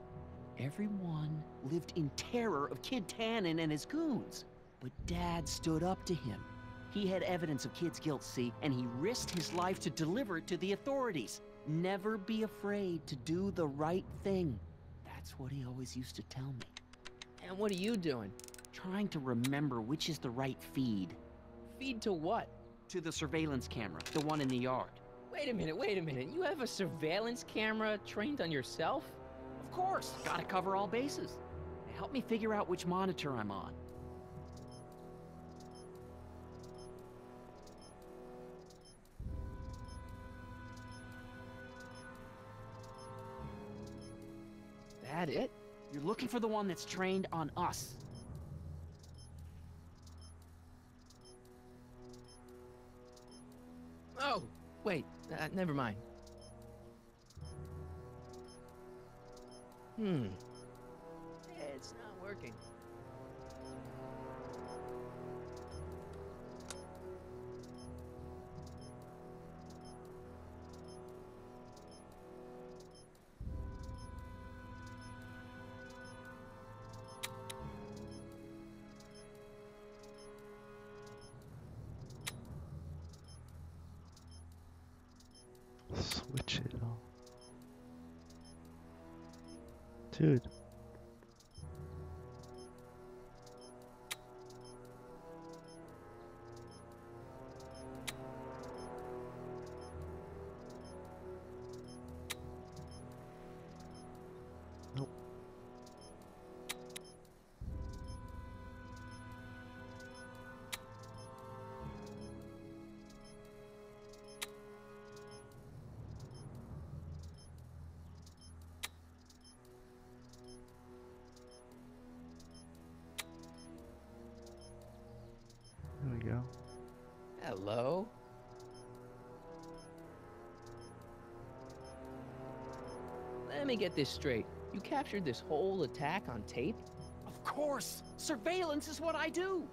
Speaker 6: Everyone lived in terror of Kid Tannen and his goons. But Dad stood up to him. He had evidence of Kid's guilt, see, and he risked his life to deliver it to the authorities. Never be afraid to do the right thing. That's what he always used to tell me.
Speaker 2: And what are you doing?
Speaker 6: Trying to remember which is the right feed.
Speaker 2: Feed to what?
Speaker 6: To the surveillance camera, the one in the yard.
Speaker 2: Wait a minute. You have a surveillance camera trained on yourself?
Speaker 6: Of course, gotta cover all bases. Help me figure out which monitor I'm on.
Speaker 2: That it?
Speaker 6: You're looking for the one that's trained on us.
Speaker 2: Oh, wait, never mind. It's not working.
Speaker 1: Switch it on. Dude. Nope. There we go.
Speaker 2: Hello? Let me get this straight. You captured this whole attack on tape?
Speaker 6: Of course! Surveillance is what I do!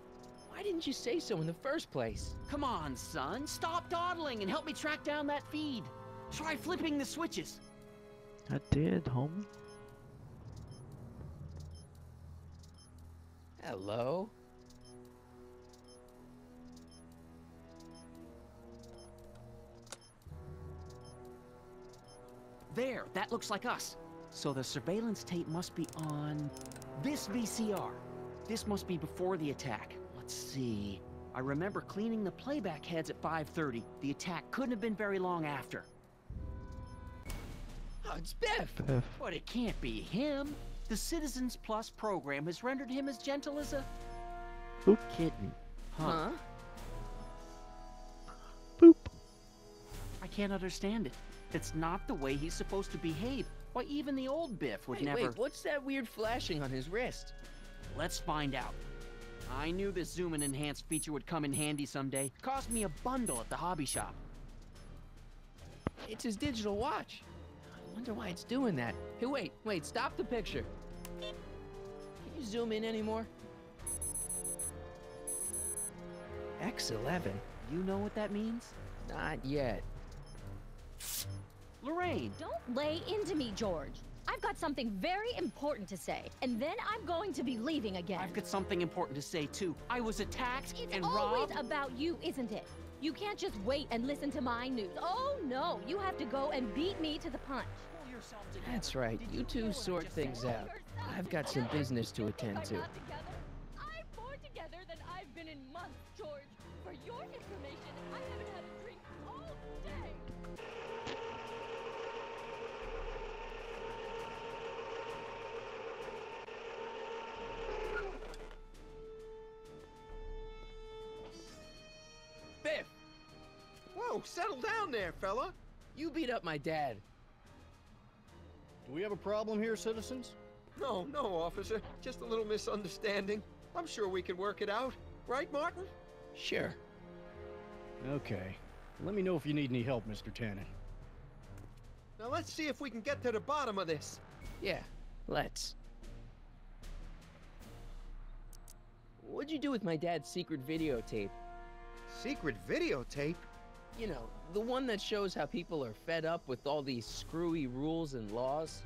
Speaker 2: Why didn't you say so in the first place?
Speaker 6: Come on, son. Stop dawdling and help me track down that feed. Try flipping the switches.
Speaker 1: I did, homie.
Speaker 2: Hello?
Speaker 6: There, that looks like us. So the surveillance tape must be on this VCR. This must be before the attack. Let's see. I remember cleaning the playback heads at 5:30. The attack couldn't have been very long after.
Speaker 2: Oh, it's Biff!
Speaker 1: Biff.
Speaker 6: But it can't be him. The Citizens Plus program has rendered him as gentle as a
Speaker 1: Boop.
Speaker 6: kitten.
Speaker 2: Huh?
Speaker 1: Boop.
Speaker 6: I can't understand it. It's not the way he's supposed to behave. Why, even the old Biff would never...
Speaker 2: Wait, what's that weird flashing on his wrist?
Speaker 6: Let's find out. I knew this zoom and enhance feature would come in handy someday. Cost me a bundle at the hobby shop.
Speaker 2: It's his digital watch. I wonder why it's doing that. Hey, wait, stop the picture. Can you zoom in anymore? X11?
Speaker 6: You know what that means?
Speaker 2: Not yet.
Speaker 6: Lorraine!
Speaker 10: Don't lay into me, George. I've got something very important to say, and then I'm going to be leaving again.
Speaker 6: I've got something important to say, too. I was attacked and
Speaker 10: always
Speaker 6: robbed.
Speaker 10: about you, isn't it? You can't just wait and listen to my news. Oh, no. You have to go and beat me to the punch.
Speaker 2: That's right. You two sort things out. I've got some business to attend to.
Speaker 10: I'm more together than I've been in months, George. For your information, I haven't had a drink all day.
Speaker 2: Biff!
Speaker 8: Whoa, settle down there, fella.
Speaker 2: You beat up my dad.
Speaker 5: Do we have a problem here, citizens?
Speaker 8: No, officer. Just a little misunderstanding. I'm sure we can work it out. Right, Martin?
Speaker 2: Sure.
Speaker 5: Okay. Let me know if you need any help, Mr. Tannen.
Speaker 8: Now let's see if we can get to the bottom of this.
Speaker 2: Yeah, let's. What'd you do with my dad's secret videotape?
Speaker 8: Secret videotape?
Speaker 2: You know, the one that shows how people are fed up with all these screwy rules and laws.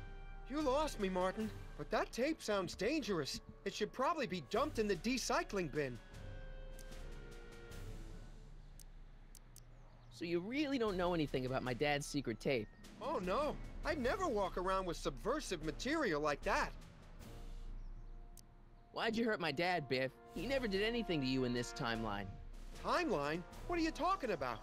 Speaker 8: You lost me, Martin. But that tape sounds dangerous. It should probably be dumped in the recycling bin.
Speaker 2: So you really don't know anything about my dad's secret tape?
Speaker 8: Oh no, I'd never walk around with subversive material like that.
Speaker 2: Why'd you hurt my dad, Biff? He never did anything to you in this timeline.
Speaker 8: Timeline? What are you talking about?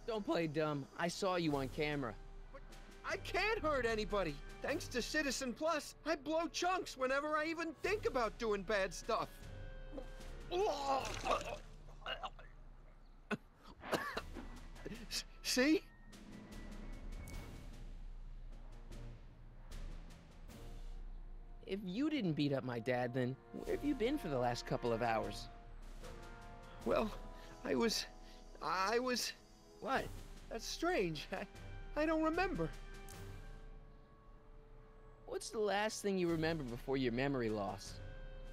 Speaker 2: Don't play dumb. I saw you on camera.
Speaker 8: But I can't hurt anybody. Thanks to Citizen Plus, I blow chunks whenever I even think about doing bad stuff. See?
Speaker 2: If you didn't beat up my dad, then where have you been for the last couple of hours?
Speaker 8: Well, I was...
Speaker 2: What?
Speaker 8: That's strange. I don't remember.
Speaker 2: What's the last thing you remember before your memory loss?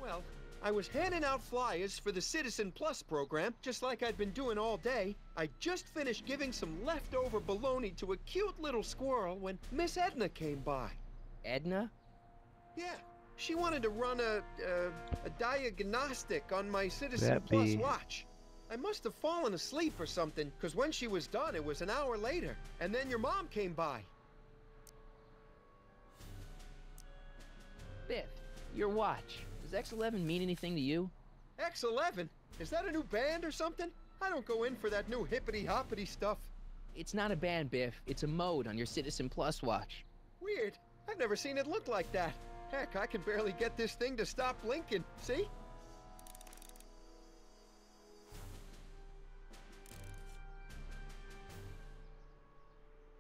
Speaker 8: Well, I was handing out flyers for the Citizen Plus program, just like I'd been doing all day. I just finished giving some leftover bologna to a cute little squirrel when Miss Edna came by.
Speaker 2: Edna?
Speaker 8: Yeah, she wanted to run a diagnostic on my Citizen Plus watch. I must have fallen asleep or something, because when she was done, it was an hour later. And then your mom came by.
Speaker 2: Biff, your watch. Does X11 mean anything to you?
Speaker 8: X11? Is that a new band or something? I don't go in for that new hippity-hoppity stuff.
Speaker 2: It's not a band, Biff. It's a mode on your Citizen Plus watch.
Speaker 8: Weird. I've never seen it look like that. Heck, I can barely get this thing to stop blinking. See?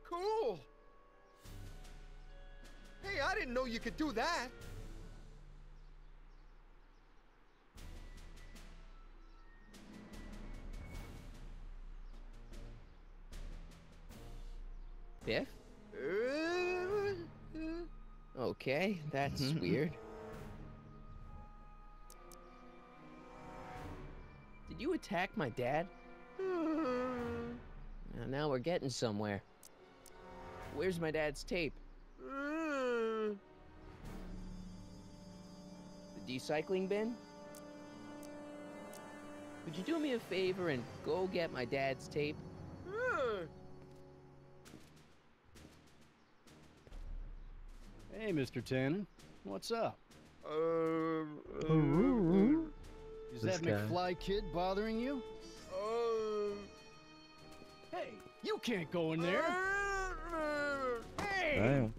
Speaker 8: Cool. Hey, I didn't know you could do that.
Speaker 2: Biff? Okay, that's weird. Did you attack my dad? Now we're getting somewhere. Where's my dad's tape? The recycling bin? Would you do me a favor and go get my dad's tape?
Speaker 5: Hey, Mr. Tannen. What's up? Is that McFly kid bothering you? Hey, you can't go in there! Hey!
Speaker 1: Damn.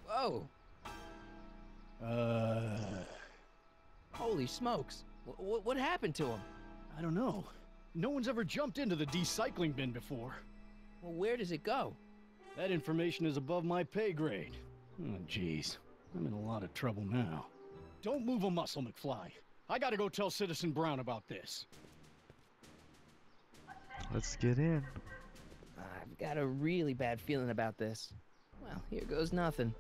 Speaker 2: Whoa! Holy smokes! What happened to him?
Speaker 5: I don't know. No one's ever jumped into the recycling bin before.
Speaker 2: Well, where does it go?
Speaker 5: That information is above my pay grade. Oh, jeez. I'm in a lot of trouble now. Don't move a muscle, McFly. I gotta go tell Citizen Brown about this.
Speaker 1: Let's get in.
Speaker 2: I've got a really bad feeling about this. Well, here goes nothing.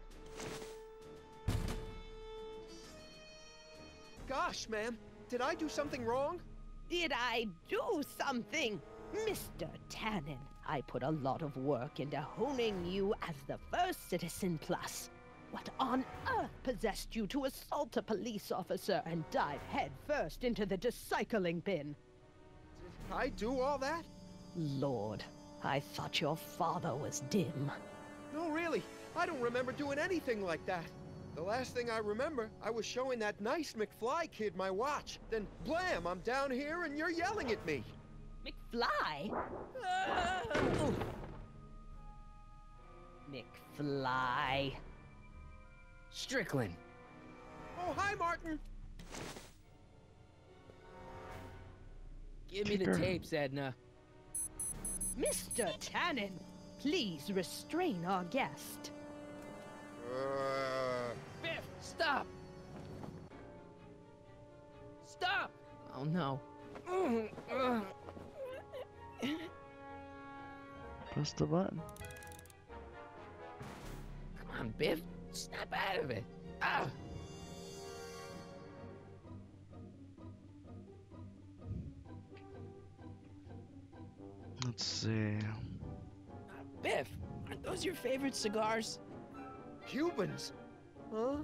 Speaker 8: Gosh, ma'am, did I do something wrong?
Speaker 12: Did I do something? Mr. Tannen, I put a lot of work into honing you as the first Citizen Plus. What on earth possessed you to assault a police officer and dive headfirst into the recycling bin?
Speaker 8: Did I do all that?
Speaker 12: Lord, I thought your father was dim.
Speaker 8: No, really, I don't remember doing anything like that. The last thing I remember, I was showing that nice McFly kid my watch. Then, blam, I'm down here and you're yelling at me.
Speaker 12: McFly? McFly.
Speaker 2: Strickland.
Speaker 8: Oh, hi, Martin.
Speaker 2: Give me the tapes, Edna.
Speaker 12: Mr. Tannen, please restrain our guest.
Speaker 2: Biff, stop! Stop! Oh no.
Speaker 1: Press the button.
Speaker 2: Come on, Biff. Snap out of it. Ah!
Speaker 1: Let's see.
Speaker 2: Biff, aren't those your favorite cigars?
Speaker 8: Cubans? Huh?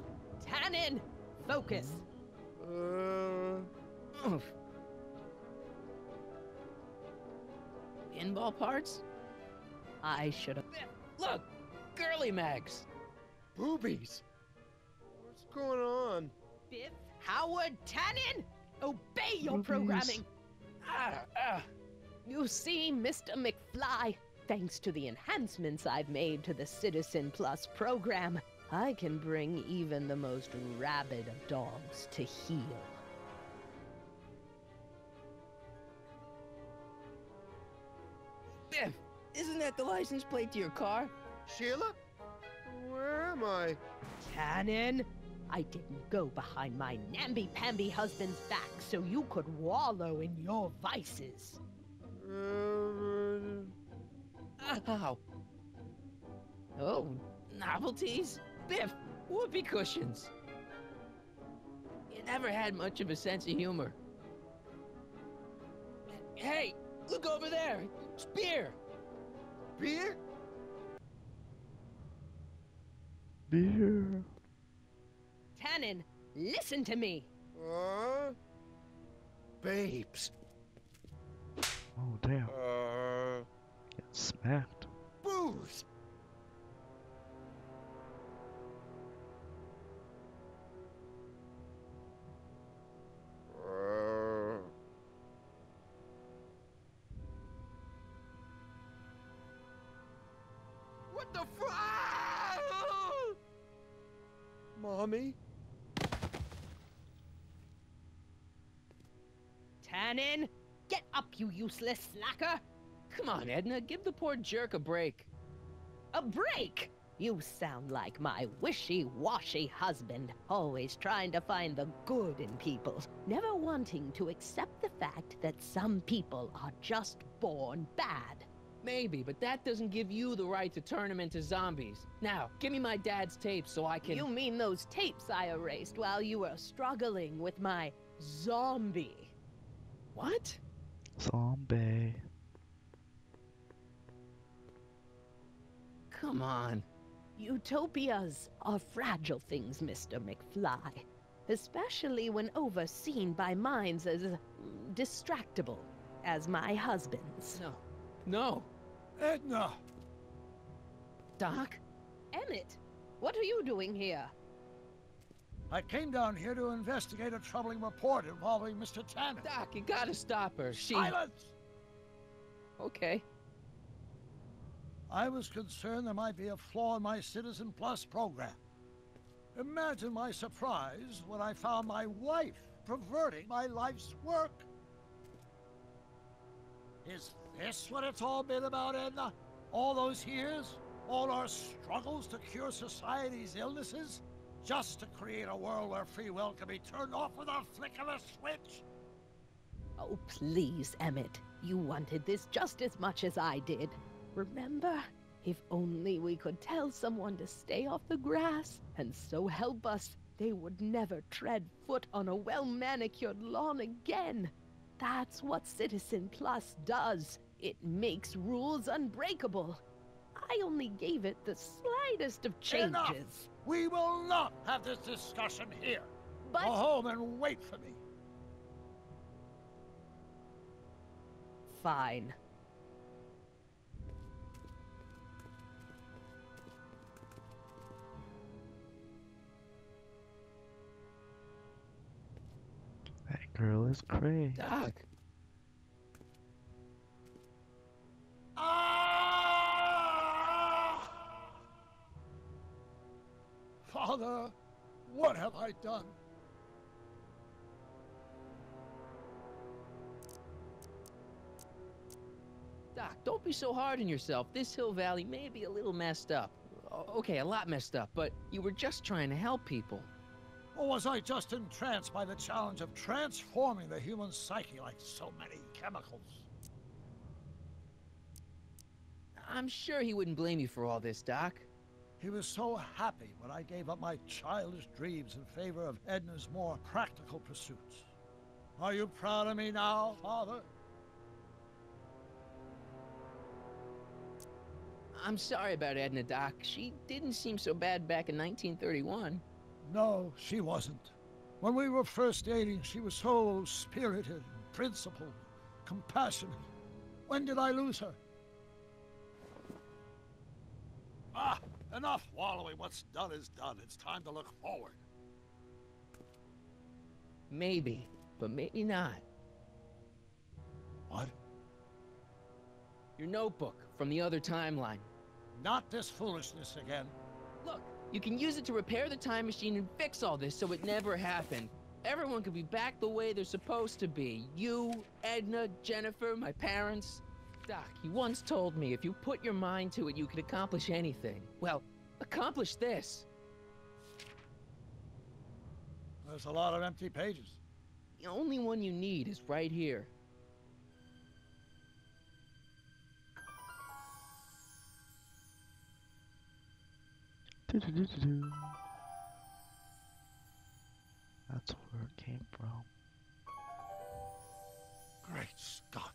Speaker 12: Tannen, focus.
Speaker 2: Oof. Pinball parts?
Speaker 12: I should have.
Speaker 2: Look! Girly mags!
Speaker 8: Boobies! What's going on?
Speaker 12: Biff Howard Tannen, obey your programming. You see, Mr. McFly, thanks to the enhancements I've made to the Citizen Plus program, I can bring even the most rabid of dogs to heel.
Speaker 2: Biff, isn't that the license plate to your car?
Speaker 8: Sheila? Where am I?
Speaker 12: Tannen, I didn't go behind my namby-pamby husband's back so you could wallow in your vices.
Speaker 2: Ow. Oh, novelties? Biff, whoopee cushions. You never had much of a sense of humor. Hey, look over there. It's beer.
Speaker 8: Beer?
Speaker 1: Beer.
Speaker 12: Tannen, listen to me.
Speaker 8: Babes.
Speaker 1: Oh, damn. Get smacked.
Speaker 8: Booze! What the Mommy?
Speaker 12: Tannen, get up, you useless slacker!
Speaker 2: Come on, Edna, give the poor jerk a break.
Speaker 12: A break? You sound like my wishy-washy husband, always trying to find the good in people, never wanting to accept the fact that some people are just born bad.
Speaker 2: Maybe, but that doesn't give you the right to turn them into zombies. Now, give me my dad's tapes so I can—
Speaker 12: You mean those tapes I erased while you were struggling with my zombie?
Speaker 2: What?
Speaker 1: Zombie.
Speaker 2: Come on.
Speaker 12: Utopias are fragile things, Mr. McFly. Especially when overseen by minds as distractible as my husband's.
Speaker 2: No. No.
Speaker 15: Edna!
Speaker 2: Doc?
Speaker 12: Emmett, what are you doing here?
Speaker 15: I came down here to investigate a troubling report involving Mr. Tannen.
Speaker 2: Doc, you gotta stop her.
Speaker 15: Silence!
Speaker 2: Okay.
Speaker 15: I was concerned there might be a flaw in my Citizen Plus program. Imagine my surprise when I found my wife perverting my life's work. Is this what it's all been about, Edna? All those years? All our struggles to cure society's illnesses? Just to create a world where free will can be turned off with a flick of a switch?
Speaker 12: Oh, please, Emmett. You wanted this just as much as I did. Remember? If only we could tell someone to stay off the grass, and so help us, they would never tread foot on a well-manicured lawn again. That's what Citizen Plus does. It makes rules unbreakable. I only gave it the slightest of changes.
Speaker 15: Enough! We will not have this discussion here.
Speaker 12: But...
Speaker 15: Go home and wait for me.
Speaker 12: Fine.
Speaker 1: That girl is crazy.
Speaker 2: Doc.
Speaker 15: Father, what have I done?
Speaker 2: Doc, don't be so hard on yourself. This Hill Valley may be a little messed up. Okay, a lot messed up, but you were just trying to help people.
Speaker 15: Or was I just entranced by the challenge of transforming the human psyche like so many chemicals?
Speaker 2: I'm sure he wouldn't blame you for all this, Doc.
Speaker 15: He was so happy when I gave up my childish dreams in favor of Edna's more practical pursuits. Are you proud of me now, Father?
Speaker 2: I'm sorry about Edna, Doc. She didn't seem so bad back in 1931.
Speaker 15: No, she wasn't. When we were first dating, she was so spirited, principled, compassionate. When did I lose her? Ah, enough wallowing. What's done is done. It's time to look forward.
Speaker 2: Maybe, but maybe not.
Speaker 15: What?
Speaker 2: Your notebook from the other timeline.
Speaker 15: Not this foolishness again.
Speaker 2: Look, you can use it to repair the time machine and fix all this so it never happened. Everyone could be back the way they're supposed to be. You, Edna, Jennifer, my parents. Doc, you once told me if you put your mind to it, you could accomplish anything. Well, accomplish this.
Speaker 15: There's a lot of empty pages.
Speaker 2: The only one you need is right here.
Speaker 1: That's where it came from.
Speaker 15: Great Scott.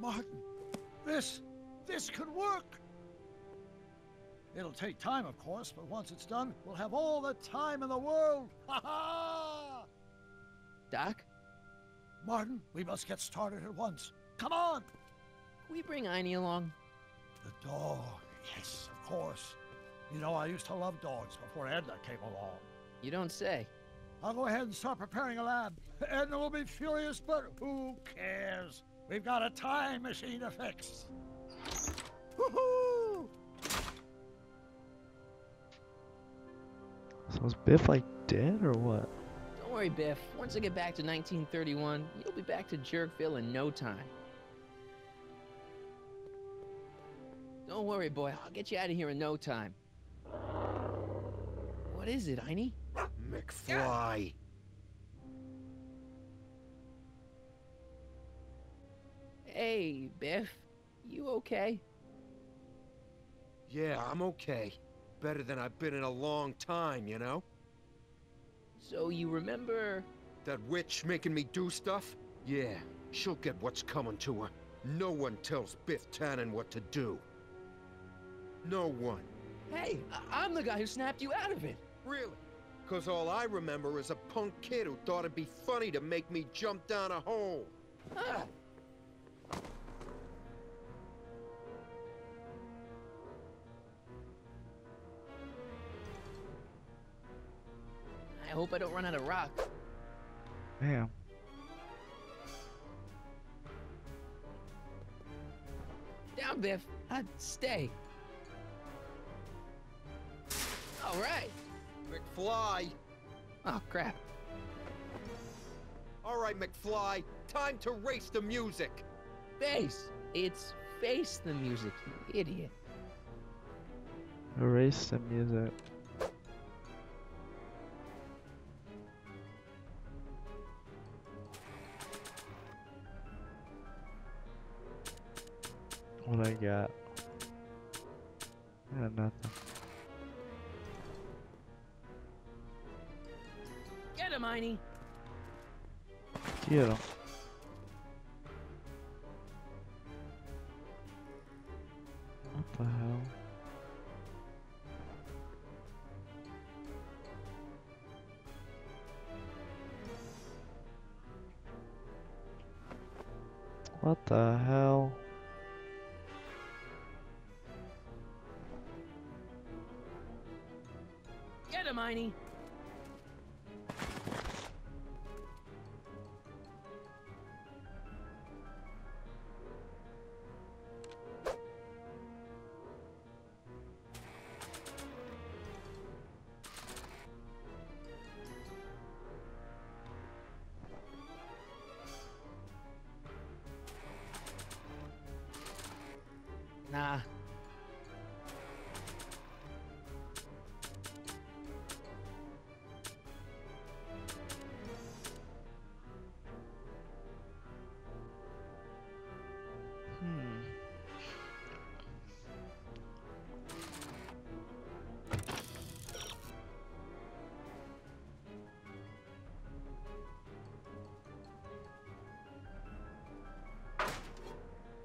Speaker 15: Martin, this could work. It'll take time, of course, but once it's done, we'll have all the time in the world. Ha ha!
Speaker 2: Doc?
Speaker 15: Martin, we must get started at once. Come on!
Speaker 2: Can we bring Einie along?
Speaker 15: The dog, yes, of course. You know, I used to love dogs before Edna came along.
Speaker 2: You don't say.
Speaker 15: I'll go ahead and start preparing a lab. Edna will be furious, but who cares? We've got a time machine to fix. Woohoo!
Speaker 1: So is Biff like dead or what?
Speaker 2: Don't worry, Biff. Once I get back to 1931, you'll be back to Jerkville in no time. Don't worry, boy. I'll get you out of here in no time. What is it, Einie?
Speaker 8: McFly.
Speaker 2: Hey, Biff. You okay?
Speaker 8: Yeah, I'm okay. Better than I've been in a long time, you know?
Speaker 2: So you remember...
Speaker 8: That witch making me do stuff? Yeah, she'll get what's coming to her. No one tells Biff Tannen what to do. No one.
Speaker 2: Hey, I'm the guy who snapped you out of it.
Speaker 8: Really? 'Cause all I remember is a punk kid who thought it'd be funny to make me jump down a hole.
Speaker 2: Ah. I hope I don't run out of rocks.
Speaker 1: Damn.
Speaker 2: Down, Biff. Stay. All right.
Speaker 8: McFly!
Speaker 2: Oh, crap.
Speaker 8: All right, McFly, time to race the music.
Speaker 2: Face! It's Face the music, you idiot.
Speaker 1: Erase the music. What I got? I got nothing.
Speaker 2: Get him, Einie!
Speaker 1: Get him. What the hell? What the hell?
Speaker 2: Get him, Einie! Nah.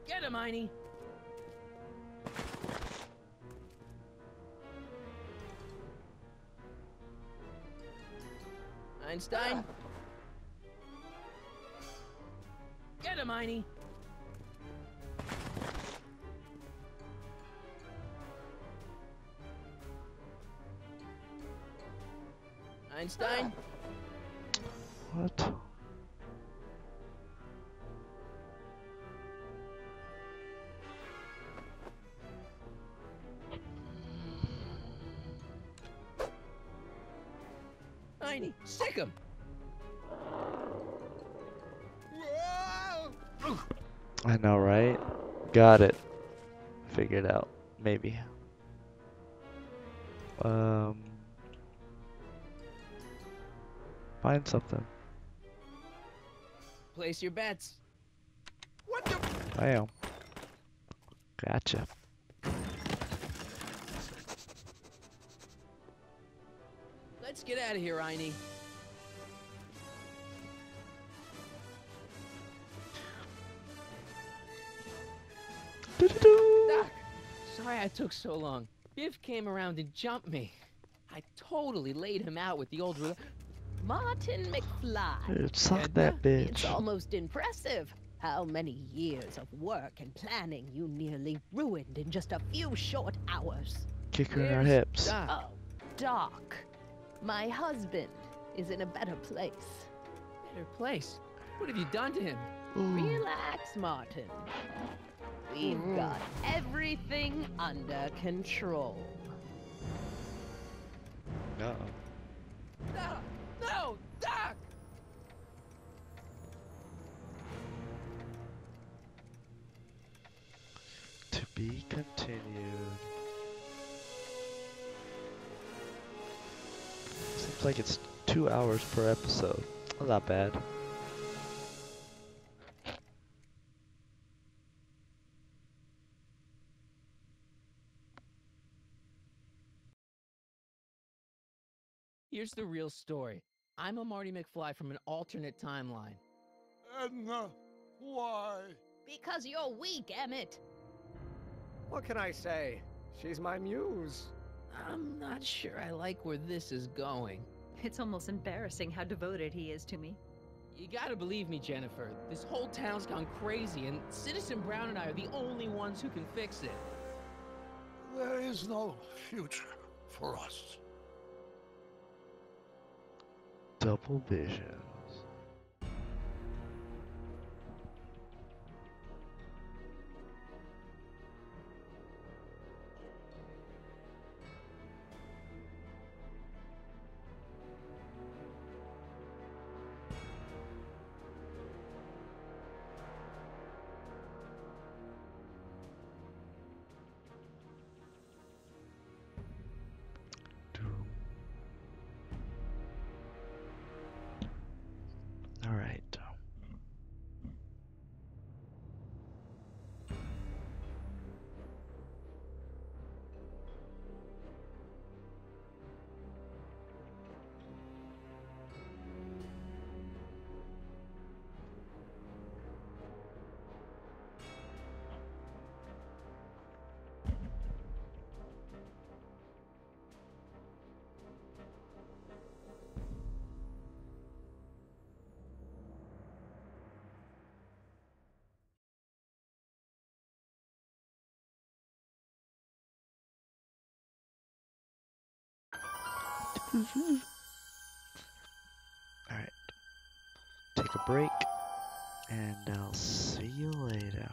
Speaker 2: Get him, Einie! Einstein? Get him, Einie! Einstein?
Speaker 1: What?
Speaker 2: Einie, stick him!
Speaker 1: I know, right? Got it. Figured out. Maybe. Find something.
Speaker 2: Place your bets.
Speaker 8: What the?
Speaker 1: Bam. Gotcha.
Speaker 2: Let's get out of here, Einie. Doc, sorry I took so long. Biff came around and jumped me. I totally laid him out with the old
Speaker 12: Martin McFly.
Speaker 1: Dude, suck
Speaker 12: Edna,
Speaker 1: that
Speaker 12: It's
Speaker 1: bitch.
Speaker 12: almost impressive how many years of work and planning you nearly ruined in just a few short hours.
Speaker 1: Kick her in her hips.
Speaker 12: Oh, Doc. My husband is in a better place.
Speaker 2: Better place? What have you done to him?
Speaker 12: Relax, Martin. We've got everything under control.
Speaker 1: Uh-oh.
Speaker 2: No! No! Doc!
Speaker 1: To be continued. Seems like it's 2 hours per episode. Not bad.
Speaker 2: Here's the real story. I'm a Marty McFly from an alternate timeline.
Speaker 15: Edna, why?
Speaker 12: Because you're weak, Emmett.
Speaker 16: What can I say? She's my muse.
Speaker 2: I'm not sure I like where this is going.
Speaker 17: It's almost embarrassing how devoted he is to me.
Speaker 2: You gotta believe me, Jennifer. This whole town's gone crazy, and Citizen Brown and I are the only ones who can fix it.
Speaker 15: There is no future for us.
Speaker 1: Double visions. Alright. Take a break, and I'll see you later.